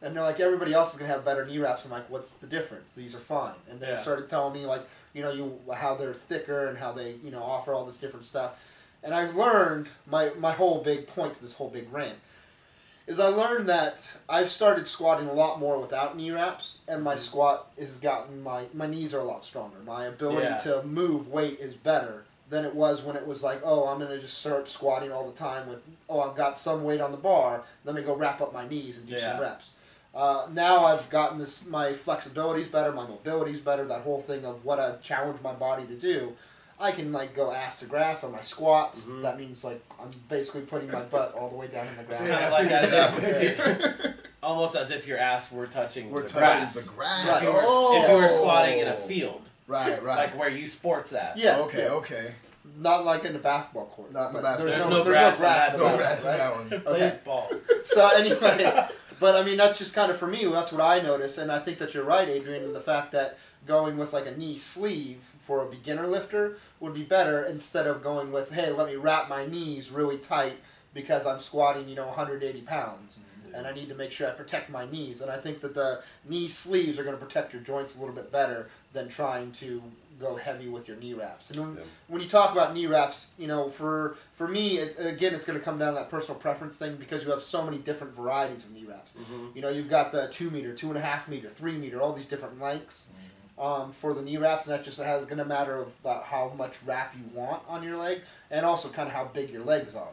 And they're like, "Everybody else is gonna have better knee wraps." I'm like, "What's the difference? These are fine." And they started telling me how they're thicker and how they offer all this different stuff. And I've learned, my whole big point to this whole big rant, is I learned that I've started squatting a lot more without knee wraps, and my squat has gotten, my knees are a lot stronger. My ability to move weight is better than it was when it was like, oh, I'm going to just start squatting all the time with, oh, I've got some weight on the bar, let me go wrap up my knees and do some reps. Now I've gotten this, my flexibility's better, my mobility's better, that whole thing of what I challenge my body to do. I can like go ass to grass on my squats. That means like I'm basically putting my butt all the way down in the grass. Kind of like as if, almost as if your ass were touching the grass. The grass. Right. If you were squatting in a field. Right. Like where you sports at. Yeah. Okay. Not like in the basketball court. Not in the basketball There's court. no grass in that one. Okay. Ball. So anyway, but I mean that's just kind of for me. That's what I noticed, and I think that you're right, Adrian, in the fact that going with like a knee sleeve for a beginner lifter would be better instead of going with, hey, let me wrap my knees really tight because I'm squatting, 180 pounds. And I need to make sure I protect my knees. And I think that the knee sleeves are going to protect your joints a little bit better than trying to go heavy with your knee wraps. And when you talk about knee wraps, for me, again, it's going to come down to that personal preference thing because you have so many different varieties of knee wraps. You've got the 2 meter, 2.5 meter, 3 meter, all these different lengths. For the knee wraps, and that just is going to matter about how much wrap you want on your leg, and also kind of how big your legs are.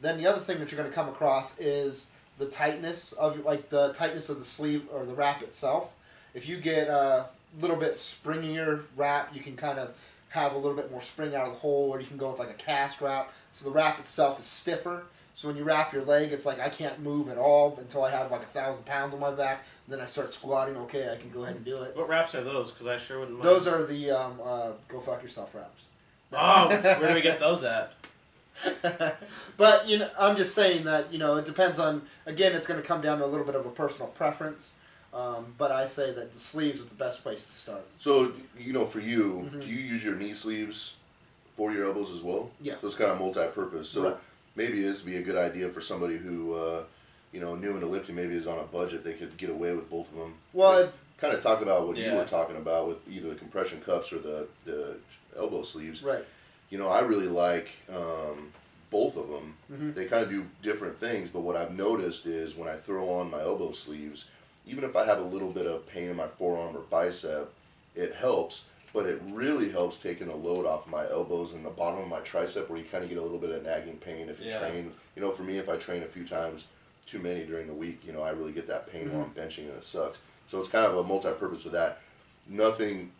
Then the other thing that you're going to come across is the tightness of the sleeve or the wrap itself. If you get a little bit springier wrap, you can kind of have a little bit more spring out of the hole, or you can go with like a cast wrap. So the wrap itself is stiffer. So when you wrap your leg, it's like I can't move at all until I have like 1,000 pounds on my back. Then I start squatting. Okay, I can go ahead and do it. What wraps are those? Because I sure wouldn't mind. Those are the go fuck yourself wraps. Oh, where do we get those at? But I'm just saying that it depends on. Again, it's going to come down to a little bit of a personal preference. But I say that the sleeves is the best place to start. So for you, do you use your knee sleeves for your elbows as well? Yeah. So it's kind of multi-purpose. So right. maybe this would be a good idea for somebody who new into lifting, maybe is on a budget. They could get away with both of them. Well, kind of talk about what you were talking about with either the compression cuffs or the elbow sleeves. Right. I really like both of them. They kind of do different things, but what I've noticed is when I throw on my elbow sleeves, even if I have a little bit of pain in my forearm or bicep, it helps, but it really helps taking the load off my elbows and the bottom of my tricep where you kind of get a little bit of nagging pain if you train. For me, if I train a few times too many during the week, I really get that pain while I'm benching and it sucks. So it's kind of a multi-purpose with that. Nothing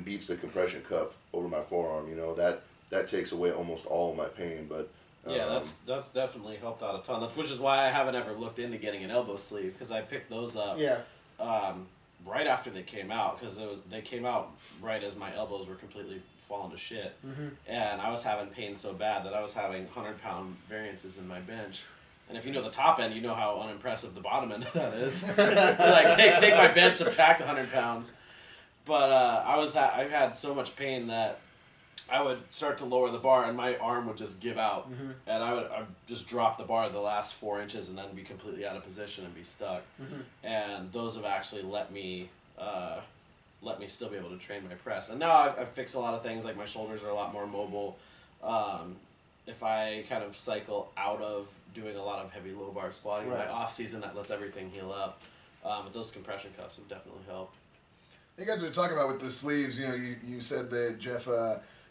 beats the compression cuff over my forearm. That takes away almost all of my pain. But yeah, that's definitely helped out a ton. Which is why I haven't ever looked into getting an elbow sleeve because I picked those up. Right after they came out because they came out right as my elbows were completely falling to shit, and I was having pain so bad that I was having 100-pound variances in my bench. And if you know the top end, you know how unimpressive the bottom end of that is. Like take my bench, subtract 100 pounds. But I've had so much pain that I would start to lower the bar and my arm would just give out, and I'd just drop the bar the last 4 inches and then be completely out of position and be stuck. And those have actually let me still be able to train my press. And now I've fixed a lot of things, like my shoulders are a lot more mobile. If I kind of cycle out of doing a lot of heavy low bar squatting in my off season, that lets everything heal up. But those compression cuffs have definitely helped. You guys were talking about with the sleeves. You said that Jeff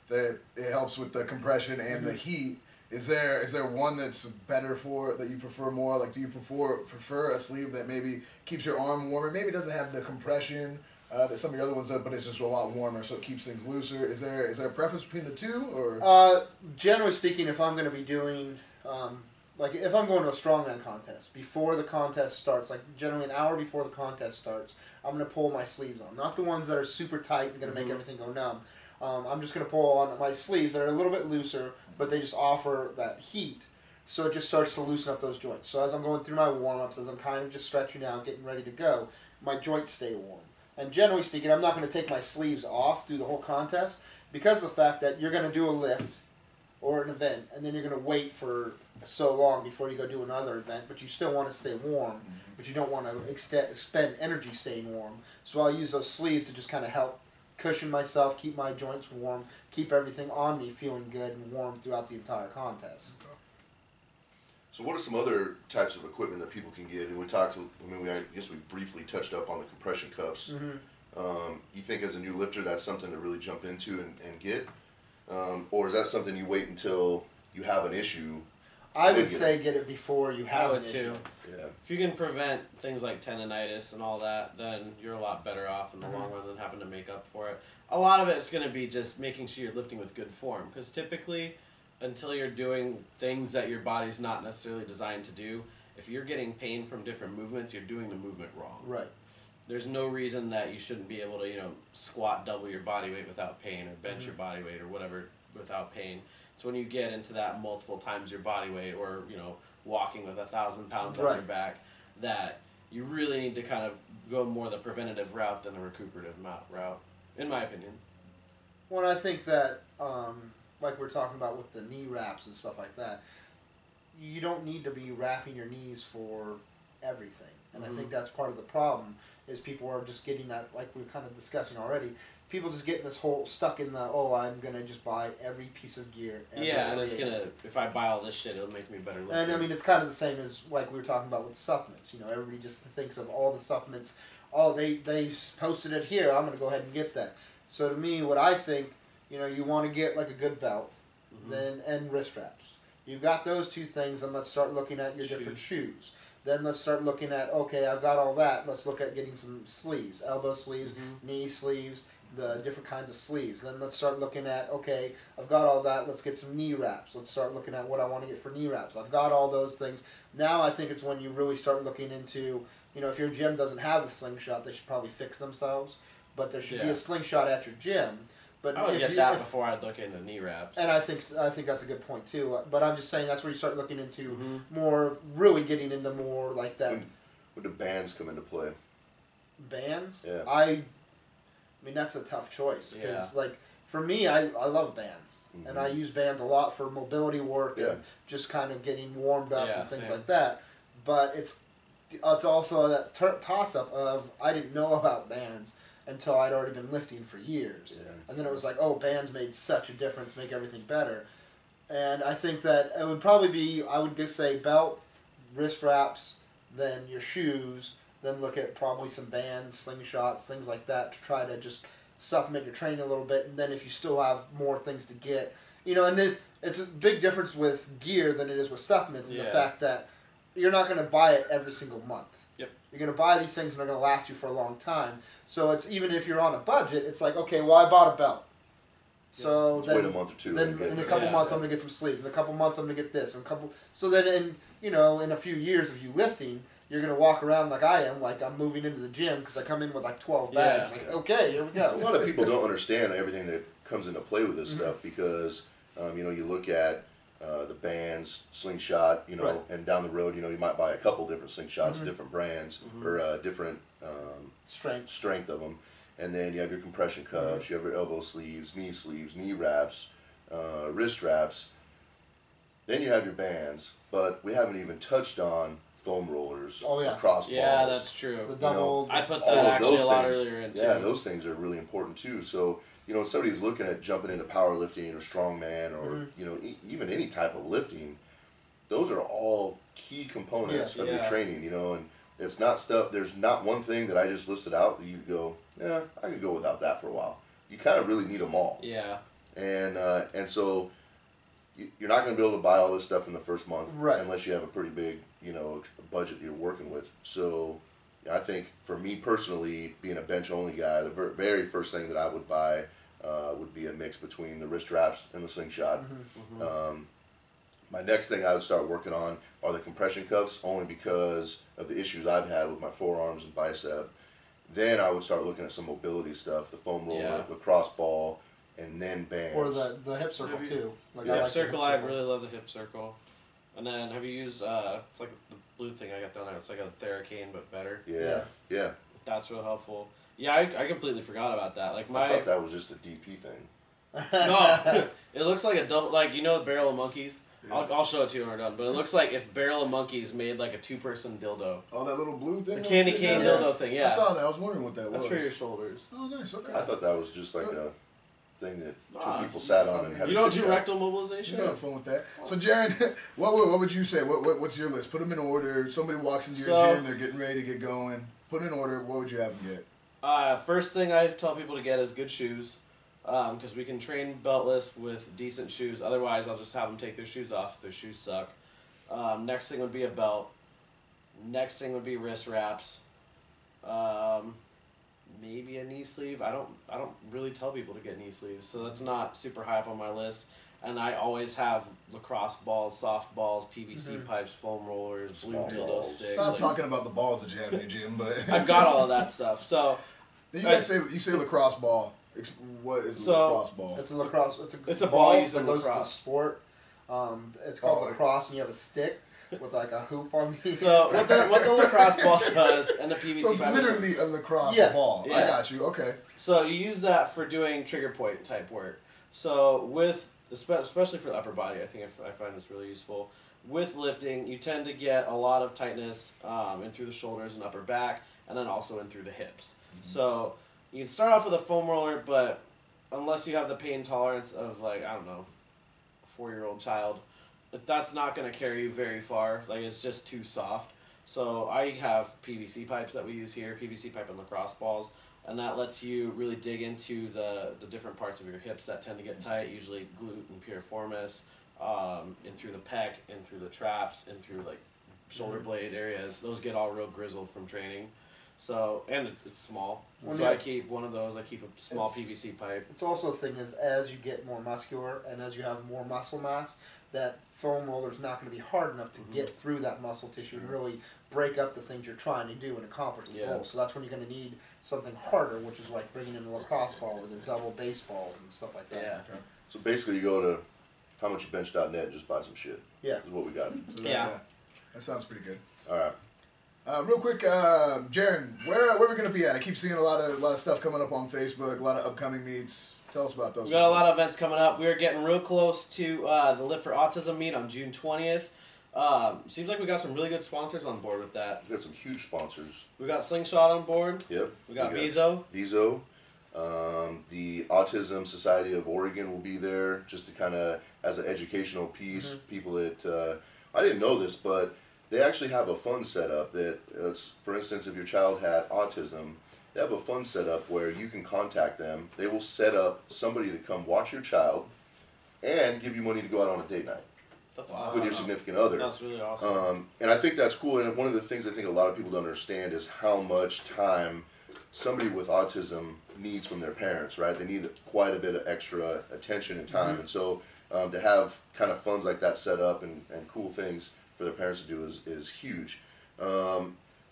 that it helps with the compression and the heat. Is there one that's better that you prefer more? Like, do you prefer a sleeve that maybe keeps your arm warmer? Maybe doesn't have the compression that some of your other ones do, but it's just a lot warmer, so it keeps things looser. Is there a preference between the two, or? Generally speaking, if I'm going to be doing, if I'm going to a strongman contest, before the contest starts, like generally an hour before the contest starts, I'm going to pull my sleeves on. Not the ones that are super tight and going to make everything go numb. I'm just going to pull on my sleeves that are a little bit looser, but they just offer that heat. So it just starts to loosen up those joints. So as I'm going through my warm-ups, as I'm kind of just stretching out, getting ready to go, my joints stay warm. And generally speaking, I'm not going to take my sleeves off through the whole contest because of the fact that you're going to do a lift or an event, and then you're going to wait for so long before you go do another event, but you still want to stay warm, but you don't want to expend energy staying warm. So I'll use those sleeves to just kind of help cushion myself, keep my joints warm, keep everything on me feeling good and warm throughout the entire contest. So what are some other types of equipment that people can get? And I guess we briefly touched up on the compression cuffs. You think as a new lifter that's something to really jump into and get? Or is that something you wait until you have an issue? I would say get it before you have an issue. too. Yeah. If you can prevent things like tendonitis and all that, then you're a lot better off in the long run than having to make up for it. A lot of it's going to be just making sure you're lifting with good form, because typically, until you're doing things that your body's not necessarily designed to do, if you're getting pain from different movements, you're doing the movement wrong. Right. There's no reason that you shouldn't be able to, squat double your body weight without pain, or bench your body weight, or whatever without pain. It's when you get into that multiple times your body weight, or walking with 1,000 pounds on your back, that you really need to kind of go more the preventative route than the recuperative route, in my opinion. Well, I think that, like we're talking about with the knee wraps and stuff like that, you don't need to be wrapping your knees for everything. And I think that's part of the problem, is people are just getting that, like we were kind of discussing already, people just getting this whole stuck in the, I'm going to just buy every piece of gear. And it's going to, if I buy all this shit, it'll make me a better lifter. And I mean, it's kind of the same as like we were talking about with supplements. Everybody just thinks of all the supplements. Oh, they posted it here. I'm going to go ahead and get that. So to me, what I think, you want to get like a good belt, and wrist straps. You've got those two things, and let's start looking at your different shoes. Then let's start looking at, okay, I've got all that. Let's look at getting some sleeves, elbow sleeves, knee sleeves, the different kinds of sleeves. Then let's start looking at, okay, I've got all that. Let's get some knee wraps. Let's start looking at what I want to get for knee wraps. I've got all those things. Now I think it's when you really start looking into, if your gym doesn't have a slingshot, they should probably fix themselves. But there should be a slingshot at your gym. But I would get that before I'd look into knee wraps. And I think that's a good point too. But I'm just saying that's where you start looking into more, really getting into more like that. When do bands come into play? Bands? Yeah. I mean, that's a tough choice because, like, for me, I love bands, and I use bands a lot for mobility work and just kind of getting warmed up and things like that. But it's also that toss up of I didn't know about bands until I'd already been lifting for years. Yeah. And then it was like, bands made such a difference, make everything better. And I think that it would probably be, I would just say belt, wrist wraps, then your shoes, then look at probably some bands, slingshots, things like that to try to just supplement your training a little bit. And then if you still have more things to get, and it's a big difference with gear than it is with supplements in the fact that you're not going to buy it every single month. Yep. You're going to buy these things and they're going to last you for a long time. So it's even if you're on a budget, it's like, okay, well, I bought a belt. So let's then, wait a month or two. Then in a couple months, I'm going to get some sleeves. In a couple months, I'm going to get this. So then in a few years of you lifting, you're going to walk around like I am, like I'm moving into the gym because I come in with like 12 bags. Like, okay, here we go. So a lot of people don't understand everything that comes into play with this stuff because, you look at the bands, slingshot, and down the road, you might buy a couple different slingshots, different brands, or different strength of them. And then you have your compression cuffs, you have your elbow sleeves, knee wraps, wrist wraps. Then you have your bands, but we haven't even touched on foam rollers, cross balls. Yeah, that's true. The double. I put that actually a lot earlier in too. Yeah, those things are really important too. So, if somebody's looking at jumping into powerlifting or strongman or, even any type of lifting, those are all key components of your training, and it's not stuff, there's not one thing that I just listed out that you go, I could go without that for a while. You kind of really need them all. Yeah. And so you're not going to be able to buy all this stuff in the first month unless you have a pretty big, budget you're working with. So I think for me personally, being a bench-only guy, the very first thing that I would buy would be a mix between the wrist wraps and the slingshot. My next thing I would start working on are the compression cuffs, only because of the issues I've had with my forearms and bicep. Then I would start looking at some mobility stuff, the foam roller, the cross ball, and then bands. Or the hip circle too. Like hip circle, I really love the hip circle. And then have you used, it's like the blue thing I got down there, it's like a Theracane but better. Yeah. That's real helpful. Yeah, I completely forgot about that. Like I thought that was just a DP thing. No, it looks like a double, like, the Barrel of Monkeys? I'll show it to you when we're done. But it looks like if Barrel of Monkeys made like a 2-person dildo. Oh, that little blue thing? The candy cane dildo thing, yeah. I saw that. I was wondering what that was. That's for your shoulders. Oh, nice. Okay. I thought that was just like a thing that two people sat on and had. You a don't do chit-chat. rectal mobilization? You can have fun with that. So, Jaron, what would you say? What's your list? Put them in order. Somebody walks into your gym. They're getting ready to get going. Put them in order. What would you have them get? First thing I tell people to get is good shoes. Because we can train beltless with decent shoes. Otherwise, I'll just have them take their shoes off if their shoes suck. Next thing would be a belt. Next thing would be wrist wraps. Maybe a knee sleeve. I don't really tell people to get knee sleeves, so that's not super high up on my list. And I always have lacrosse balls, softballs, PVC pipes, foam rollers, blue Small dildo balls. sticks. Stop talking about the balls that you have in your gym, but I've got all of that stuff. So you guys say lacrosse ball. What is a lacrosse ball? It's a lacrosse. It's a ball ball used in that goes to the lacrosse. sport. It's called lacrosse, and you have a stick with like a hoop on the. So what the lacrosse ball does and the PVC So it's pipe- literally a lacrosse ball. Yeah. I got you. Okay. So you use that for doing trigger point type work. So with, especially for the upper body, I think I find this really useful. With lifting, you tend to get a lot of tightness in through the shoulders and upper back, and then also in through the hips. So you can start off with a foam roller, but unless you have the pain tolerance of like, I don't know, a 4-year-old child, that's not going to carry you very far. Like, it's just too soft. So I have PVC pipes that we use here, PVC pipe and lacrosse balls, and that lets you really dig into the different parts of your hips that tend to get tight, usually glute and piriformis, in through the pec, in through the traps, in through like shoulder blade areas. Those get all real grizzled from training. So, and it's small. So I keep one of those. I keep a small PVC pipe. It's also the thing is, as you get more muscular and as you have more muscle mass, that foam roller is not going to be hard enough to get through that muscle tissue and really break up the things you're trying to do and accomplish the goal. So that's when you're going to need something harder, which is like bringing in a lacrosse ball with a double baseball and stuff like that. Yeah. Okay. So basically, you go to howmuchbench.net and just buy some shit. Yeah. Is what we got. So that sounds pretty good. All right. Real quick, Jaron, where are we going to be at? I keep seeing a lot of stuff coming up on Facebook, a lot of upcoming meets. Tell us about those. We got a lot of events coming up. We're getting real close to the Live for Autism meet on June 20th. Seems like we got some really good sponsors on board with that. We got some huge sponsors. We got Slingshot on board. Yep. We got Viso. Viso. The Autism Society of Oregon will be there just to kind of, as an educational piece. People that, I didn't know this, but they actually have a fund set up that, for instance, if your child had autism, they have a fund set up where you can contact them. They will set up somebody to come watch your child and give you money to go out on a date night. That's awesome. With your significant other. That's really awesome. And I think that's cool. And one of the things I think a lot of people don't understand is how much time somebody with autism needs from their parents, right? They need quite a bit of extra attention and time. And so to have kind of funds like that set up and cool things for their parents to do is huge.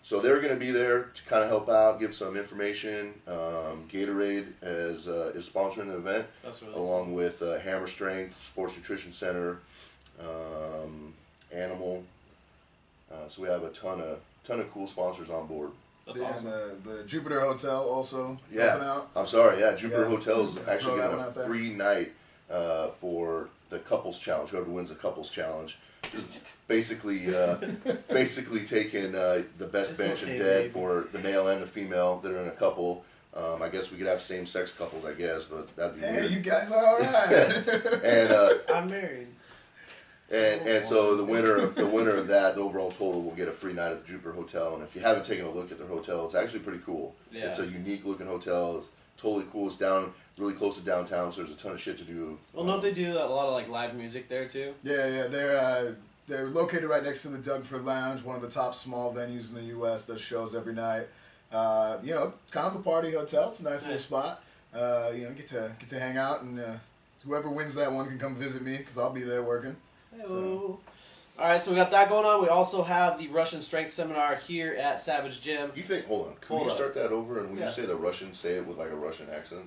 So they're going to be there to kind of help out, give some information. Gatorade is sponsoring the event, That's really along with Hammer Strength, Sports Nutrition Center, Animal. So we have a ton of cool sponsors on board. That's and awesome. the Jupiter Hotel also Yeah, helping out. I'm sorry. Yeah, Jupiter Yeah. Hotel is Throw actually that getting one a out there. free night for the couples challenge. Whoever wins the couples challenge, just basically taking the best It's bench okay, and dead baby. for the male and the female that are in a couple. I guess we could have same-sex couples, I guess, but that'd be Hey, weird. you guys are all right. And I'm married. and so the winner of that, the overall total, will get a free night at the Jupiter Hotel. And if you haven't taken a look at their hotel, it's actually pretty cool. Yeah. It's a unique looking hotel. It's totally cool. It's down really close to downtown, so there's a ton of shit to do. Well, don't they do a lot of like live music there too? Yeah, they're located right next to the Dougford Lounge, one of the top small venues in the U.S. Does shows every night. Kind of a party hotel. It's a nice little spot. Get to hang out, and whoever wins that one can come visit me because I'll be there working. Hello. All right, so we got that going on. We also have the Russian Strength Seminar here at Savage Gym. You think? Hold on. Can Hold you up. start that over? And when Yeah. you say the Russians, say it with like a Russian accent.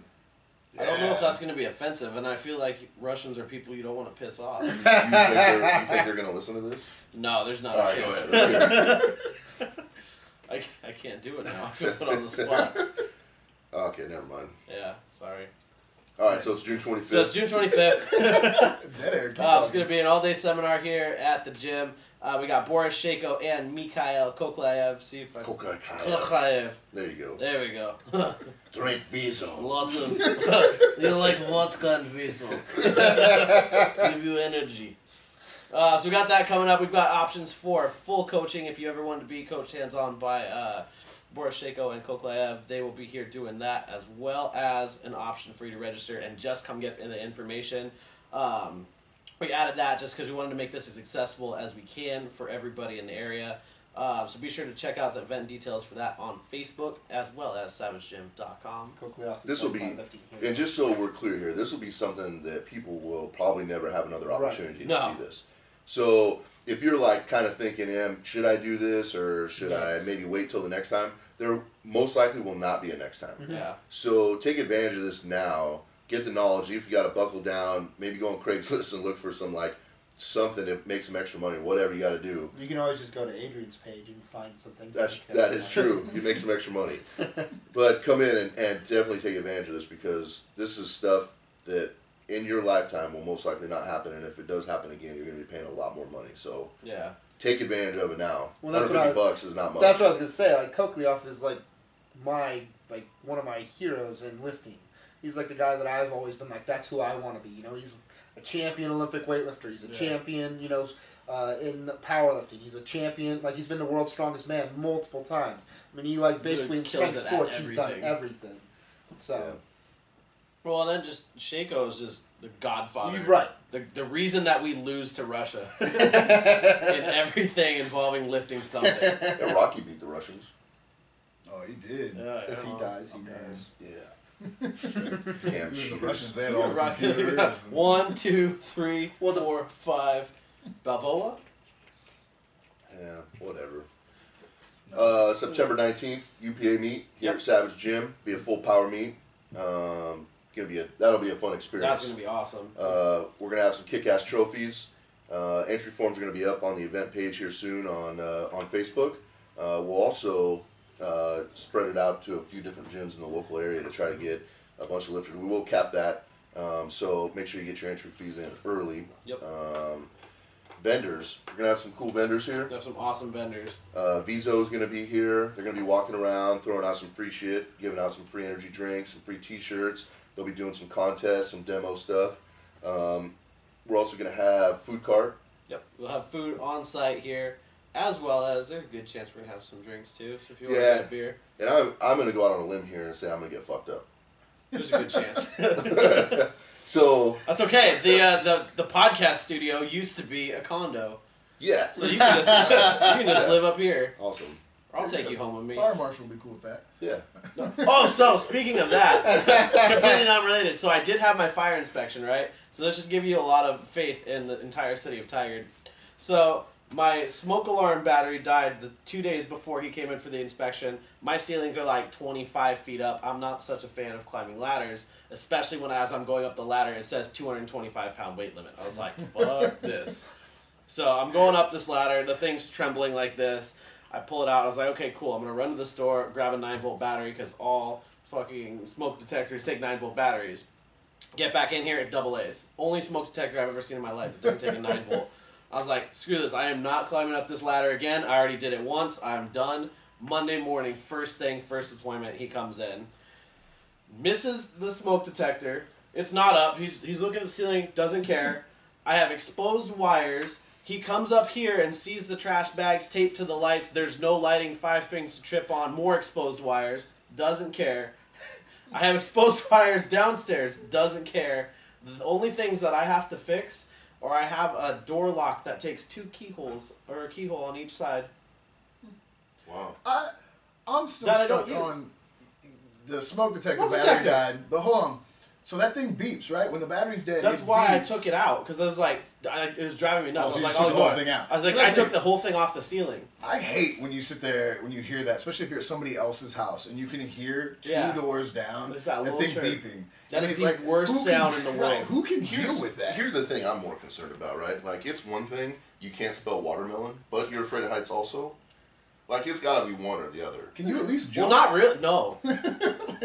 I don't know if that's going to be offensive, and I feel like Russians are people you don't want to piss off. You think they're gonna listen to this? No, there's not All a right, go chance. ahead. Let's hear it. I can't do it now. I feel put on the spot. Okay, never mind. Yeah, sorry. All right, so it's June 25th. So it's June 25th. Dead air. Keep It's talking. going to be an all-day seminar here at the gym. We got Boris Shako and Mikhail Koklayev. See if I Koklayev. There you go. There we go. Drink Vizzo. Lots of you like vodka and Vizzo. Give you energy. So we got that coming up. We've got options for full coaching if you ever want to be coached hands-on by Boris Shako and Koklayev. They will be here doing that, as well as an option for you to register and just come get the information. We added that just because we wanted to make this as accessible as we can for everybody in the area. So be sure to check out the event details for that on Facebook, as well as savagegym.com. This will be, and just so we're clear here, this will be something that people will probably never have another opportunity to see this. So if you're like kind of thinking, should I do this or should I maybe wait till the next time? There most likely will not be a next time. Yeah. So take advantage of this now. Get the knowledge. If you got to buckle down, maybe go on Craigslist and look for some something to make some extra money. Whatever you got to do. You can always just go to Adrian's page and find some things. That is true. You make some extra money, but come in and definitely take advantage of this, because this is stuff that in your lifetime will most likely not happen, and if it does happen again, you're going to be paying a lot more money. So yeah, take advantage of it now. Well, that's $150 is not much. That's what I was gonna say. Like Koklayev is like one of my heroes in lifting. He's like the guy that I've always been like, that's who I want to be. You know, he's a champion Olympic weightlifter. He's a champion, in powerlifting. He's a champion. Like, he's been the world's strongest man multiple times. I mean, he basically in strength sports, he's done everything. So. Well, and then just Shako is just the godfather. Right. The reason that we lose to Russia in everything involving lifting something. Yeah, Rocky beat the Russians. Oh, he did. If he dies, he dies. Yeah. Damn The Russians, they had So all the computers. 1, 2, 3, 4, 5. Balboa? Yeah, whatever. September 19th, UPA meet here at Savage Gym. Be a full power meet. That'll be a fun experience. That's gonna be awesome. We're gonna have some kick-ass trophies. Entry forms are gonna be up on the event page here soon on Facebook. We'll also spread it out to a few different gyms in the local area to try to get a bunch of lifters. We will cap that, so make sure you get your entry fees in early. Yep. Vendors, we're gonna have some cool vendors here. We have some awesome vendors. Vizo is gonna be here. They're gonna be walking around, throwing out some free shit, giving out some free energy drinks, some free T-shirts. They'll be doing some contests, some demo stuff. We're also gonna have food cart. Yep. We'll have food on site here, as well as there's a good chance we're gonna have some drinks too. So if you want to get a beer, and I'm gonna go out on a limb here and say I'm gonna get fucked up. there's a good chance. So that's okay. The podcast studio used to be a condo. Yeah. So you can just live up here. Awesome. Or I'll take you home with me. Fire marshal will be cool with that. Yeah. Oh, so speaking of that, completely not related. So I did have my fire inspection, right? So this should give you a lot of faith in the entire city of Tigard. So my smoke alarm battery died the 2 days before he came in for the inspection. My ceilings are like 25 feet up. I'm not such a fan of climbing ladders, especially when as I'm going up the ladder, it says 225-pound weight limit. I was like, fuck this. So I'm going up this ladder. The thing's trembling like this. I pull it out. I was like, okay, cool. I'm going to run to the store, grab a 9-volt battery, because all fucking smoke detectors take 9-volt batteries. Get back in here at AA's. Only smoke detector I've ever seen in my life that doesn't take a 9-volt. I was like, screw this. I am not climbing up this ladder again. I already did it once. I'm done. Monday morning, first thing, first deployment, he comes in. Misses the smoke detector. It's not up. He's looking at the ceiling, doesn't care. I have exposed wires. He comes up here and sees the trash bags taped to the lights. There's no lighting, 5 things to trip on, more exposed wires. Doesn't care. I have exposed wires downstairs. Doesn't care. The only things that I have to fix, or I have a door lock that takes 2 keyholes, or a keyhole on each side. Wow. I'm still stuck on the smoke detector battery died. But hold on. So that thing beeps, right? When the battery's dead, that's why beeps. I took it out, because I was like, it was driving me nuts. Oh, so I was you like, took the whole thing out. I was like, I took the whole thing off the ceiling. I hate when you sit there, when you hear that, especially if you're at somebody else's house, and you can hear 2 doors down, that thing beeping. That is the worst sound in the world. Who can deal with that? Here's the thing I'm more concerned about, right? Like, it's one thing, you can't spell watermelon, but you're afraid of heights also. Like, it's got to be one or the other. Can you at least Well, jump? not really. No.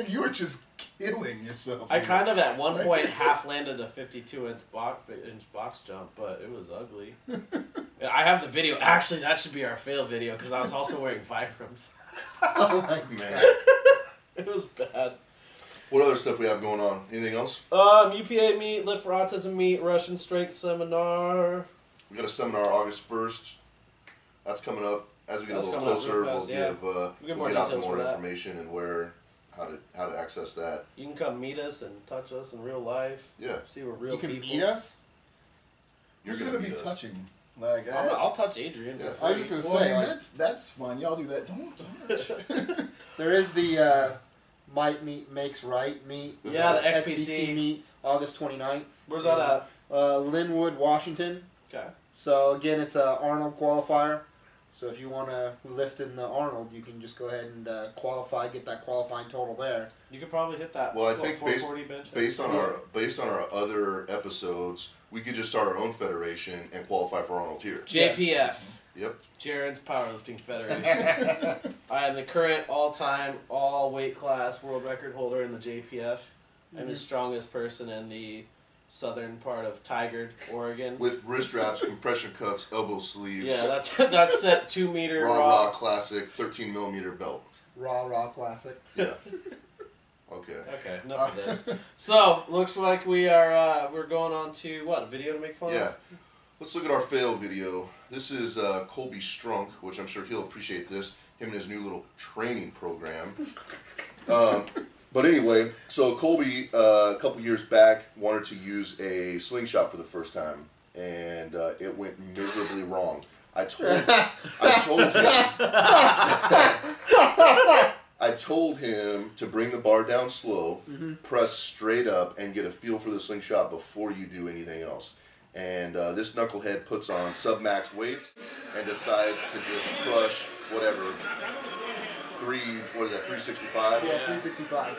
You were just killing yourself. I kind of at one point half landed a 52-inch box jump, but it was ugly. I have the video. Actually, that should be our fail video because I was also wearing Vibrams. Oh my Man. It was bad. What other stuff we have going on? Anything else? UPA meet, Lift for Autism meet, Russian Strength seminar. We got a seminar August 1st. That's coming up. As we get That's a little coming up closer, real fast, we'll get more get out details more for that. information and how to access that. You can come meet us and touch us in real life. Yeah. See we're real You can people. meet us? You're Who's gonna be meet us. touching? Like, I'll touch Adrian. Yeah. For I was free. just gonna well, I say, mean, like, that's fun. Y'all do that. Don't touch. there is the Might Meet Makes Right meet. Yeah, the XPC. meet, August 29th. Where's that at? Linwood, Washington. Okay. So again, it's a Arnold qualifier. So if you want to lift in the Arnold, you can just go ahead and qualify, get that qualifying total there. You could probably hit that. Well, I think 440 bench. based on our other episodes, we could just start our own federation and qualify for Arnold here. JPF. Yep. Jaren's Powerlifting Federation. I am the current all-time, all-weight class world record holder in the JPF. I'm the strongest person in the southern part of Tigard, Oregon. With wrist wraps, compression cuffs, elbow sleeves. Yeah, that's that 2 meter raw classic 13 millimeter belt. Raw classic. Yeah. Okay. Okay, enough of this. So looks like we're going on to what, a video to make fun Yeah. of? Let's look at our fail video. This is Colby Strunk, which I'm sure he'll appreciate this. Him and his new little training program. But anyway, so Colby, a couple years back, wanted to use a slingshot for the first time, and it went miserably wrong. I told him to bring the bar down slow, press straight up, and get a feel for the slingshot before you do anything else. And this knucklehead puts on sub-max weights and decides to just crush whatever. 365? Yeah, 365.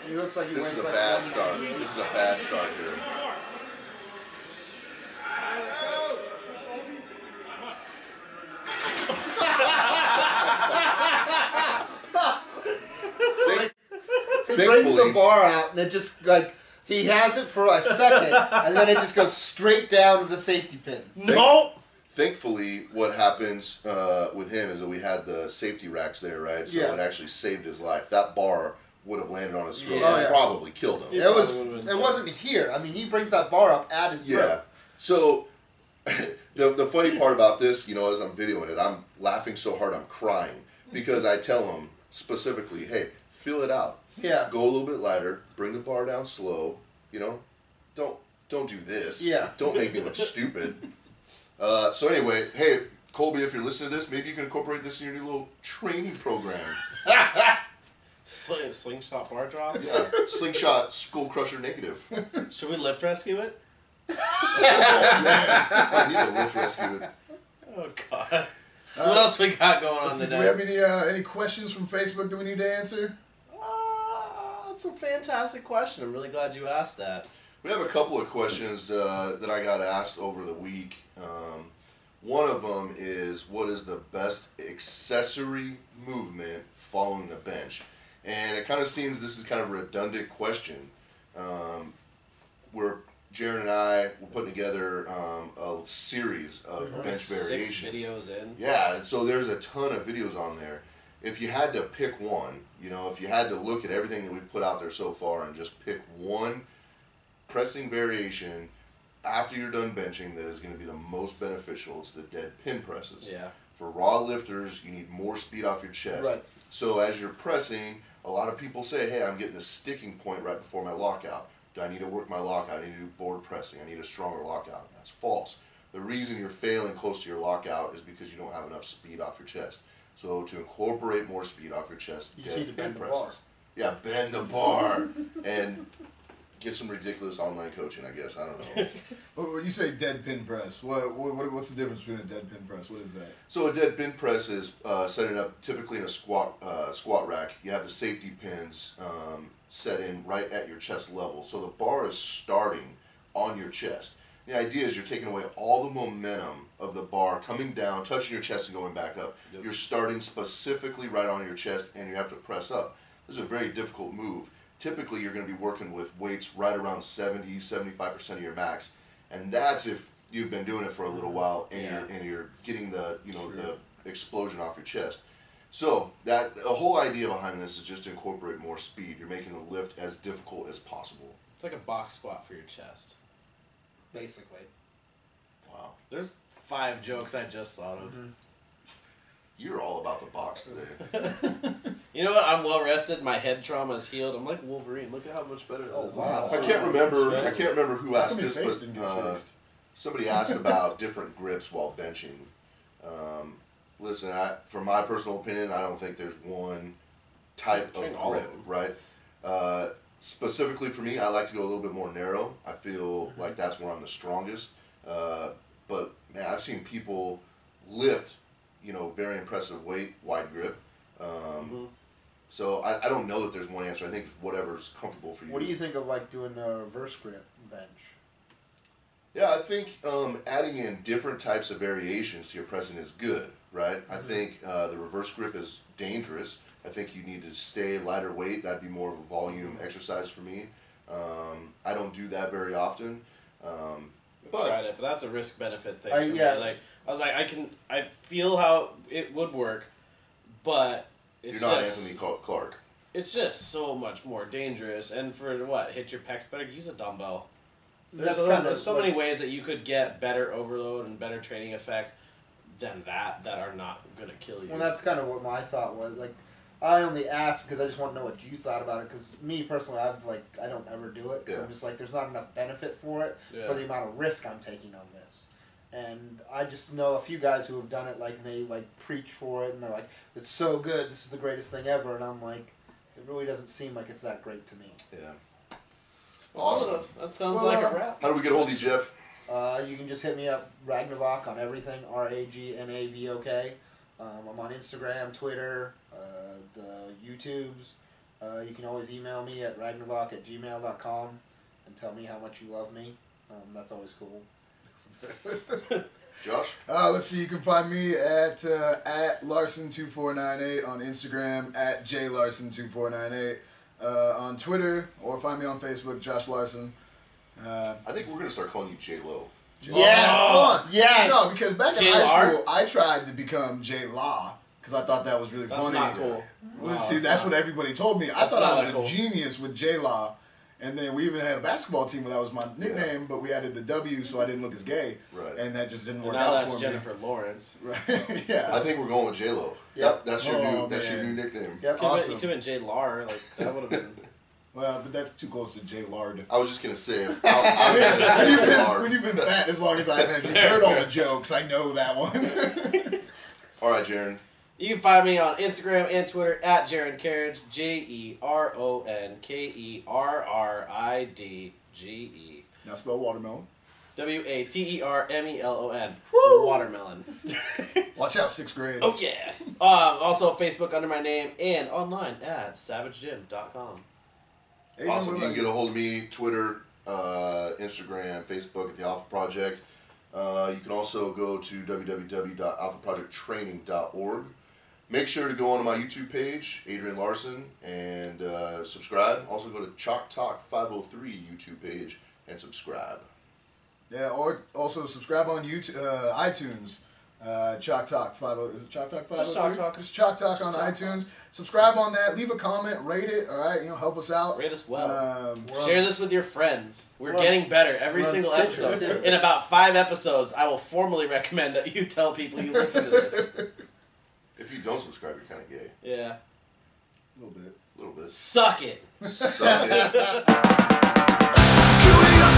He looks like he This weighs is a like bad 160. start. This is a bad start here. He brings the bar out and it just like he has it for a second and then it just goes straight down to the safety pins. No! Thankfully, what happens with him is that we had the safety racks there, right? So Yeah. it actually saved his life. That bar would have landed on his throat Yeah. and probably killed him. It wasn't here. I mean, he brings that bar up at his throat. Yeah. So the funny part about this, you know, as I'm videoing it, I'm laughing so hard I'm crying because I tell him specifically, hey, feel it out. Yeah. Go a little bit lighter. Bring the bar down slow. You know, don't do this. Yeah. Don't make me look stupid. So anyway, hey Colby, if you're listening to this, maybe you can incorporate this in your new little training program. Slingshot bar drop? Yeah. Slingshot Skull Crusher negative. Should we lift rescue it? I need to lift rescue it. Oh, God. So what else we got going on Listen, do today? we have any questions from Facebook that we need to answer? That's a fantastic question. I'm really glad you asked that. We have a couple of questions that I got asked over the week. One of them is, what is the best accessory movement following the bench? And it kind of seems this is kind of a redundant question. Jaron and I were putting together a series of bench variations. 6 videos in. Yeah, and so there's a ton of videos on there. If you had to pick one, you know, if you had to look at everything that we've put out there so far and just pick one pressing variation after you're done benching that is going to be the most beneficial, it's the dead pin presses. Yeah. For raw lifters, you need more speed off your chest. Right. So as you're pressing, a lot of people say, hey, I'm getting a sticking point right before my lockout. Do I need to work my lockout? I need to do board pressing. I need a stronger lockout. That's false. The reason you're failing close to your lockout is because you don't have enough speed off your chest. So to incorporate more speed off your chest, You just need to bend the bar. Yeah, bend the bar and get some ridiculous online coaching, I guess. I don't know. When you say dead pin press, what's the difference between a dead pin press? What is that? So a dead pin press is setting up typically in a squat rack. You have the safety pins set in right at your chest level. So the bar is starting on your chest. The idea is you're taking away all the momentum of the bar coming down, touching your chest and going back up. Yep. You're starting specifically right on your chest, and you have to press up. This is a very difficult move. Typically, you're going to be working with weights right around 70, 75% of your max, and that's if you've been doing it for a little while and you're getting the the explosion off your chest. So the whole idea behind this is just to incorporate more speed. You're making the lift as difficult as possible. It's like a box squat for your chest. Basically. Wow. There's 5 jokes I just thought of. You're all about the box today. You know what? I'm well rested. My head trauma is healed. I'm like Wolverine. Look at how much better that is. wow. I can't remember who How asked come your this, face didn't get but fixed? somebody asked about different grips while benching. Listen, for my personal opinion, I don't think there's one type Train of all of grip, them. right? Specifically for me, I like to go a little bit more narrow. I feel like that's where I'm the strongest. But man, I've seen people lift, very impressive weight, wide grip. So I don't know that there's one answer. I think whatever's comfortable for you. What do you think of like doing a reverse grip bench? Yeah, I think adding in different types of variations to your pressing is good, right? I think the reverse grip is dangerous. I think you need to stay lighter weight. That'd be more of a volume exercise for me. I don't do that very often. I've tried it, but that's a risk benefit thing. Yeah. Me. Like I was like, I feel how it would work, but it's You're not just, Anthony Clark. It's just so much more dangerous. And for what, hit your pecs better, use a dumbbell. That's There's so many ways that you could get better overload and better training effect than that are not gonna kill you. Well, that's kind of what my thought was. Like, I only asked because I just want to know what you thought about it. Because me personally, I don't ever do it. Because I'm just like, there's not enough benefit for it for the amount of risk I'm taking on this. And I just know a few guys who have done it. Like, and they preach for it, and they're like, "It's so good. This is the greatest thing ever." And I'm like, it really doesn't seem like it's that great to me. Yeah. Awesome. That sounds like a wrap. How do we get a hold of you, Jeff? You can just hit me up, Ragnavok, on everything, Ragnavok. I'm on Instagram, Twitter, the YouTubes. You can always email me at ragnavok@gmail.com and tell me how much you love me. That's always cool. Josh? Let's see. You can find me at Larson2498 on Instagram, at JLarson2498 on Twitter, or find me on Facebook, Josh Larson. I think we're going to start calling you J-Lo. Yes! Yes! No, because back in J-Lar? high school, I tried to become J-Law because I thought that was really That's funny. not cool. Well, No, see, it's that's not. what everybody told me. I That's thought I not was that a cool. genius with J-Law. And then we even had a basketball team where that was my nickname, but we added the W so I didn't look as gay. Right. And that just didn't And work now out that's for Jennifer Lawrence. me. Right. Yeah. I think we're going with J-Lo. Yep. That's your Oh, new man. nickname. Yep. You Awesome. could have been J. Lar. Like, that would have been... Well, but that's too close to J Lard. I was just going to say, I'm When you've been fat as long as I have, you've heard all the jokes. I know that one. All right, Jaron. You can find me on Instagram and Twitter at Jaron Carriage, JeronKerridge. Now spell watermelon. WATERMELON. Watermelon. Watch out, 6th grade. Oh, yeah. Also, Facebook under my name and online at savagegym.com. Adrian, Awesome. what You about can get a hold of me, Twitter, Instagram, Facebook at The Alpha Project. You can also go to www.alphaprojecttraining.org. Make sure to go onto my YouTube page, Adrian Larson, and subscribe. Also go to Chalk Talk 503 YouTube page and subscribe. Yeah, or also subscribe on YouTube, iTunes. Chalk Talk 50. Is it Chalk Talk 503? Just Chalk Talk. Just Chalk Talk Just on Chalk iTunes. Subscribe on that. Leave a comment. Rate it. All right, help us out. Rate us well. We're Share on- this with your friends. We're We're on- getting better every we're on single Stitcher, episode. too. In about 5 episodes, I will formally recommend that you tell people you listen to this. If you don't subscribe, you're kind of gay. Yeah. A little bit. A little bit. Suck it. Suck it. Chewing us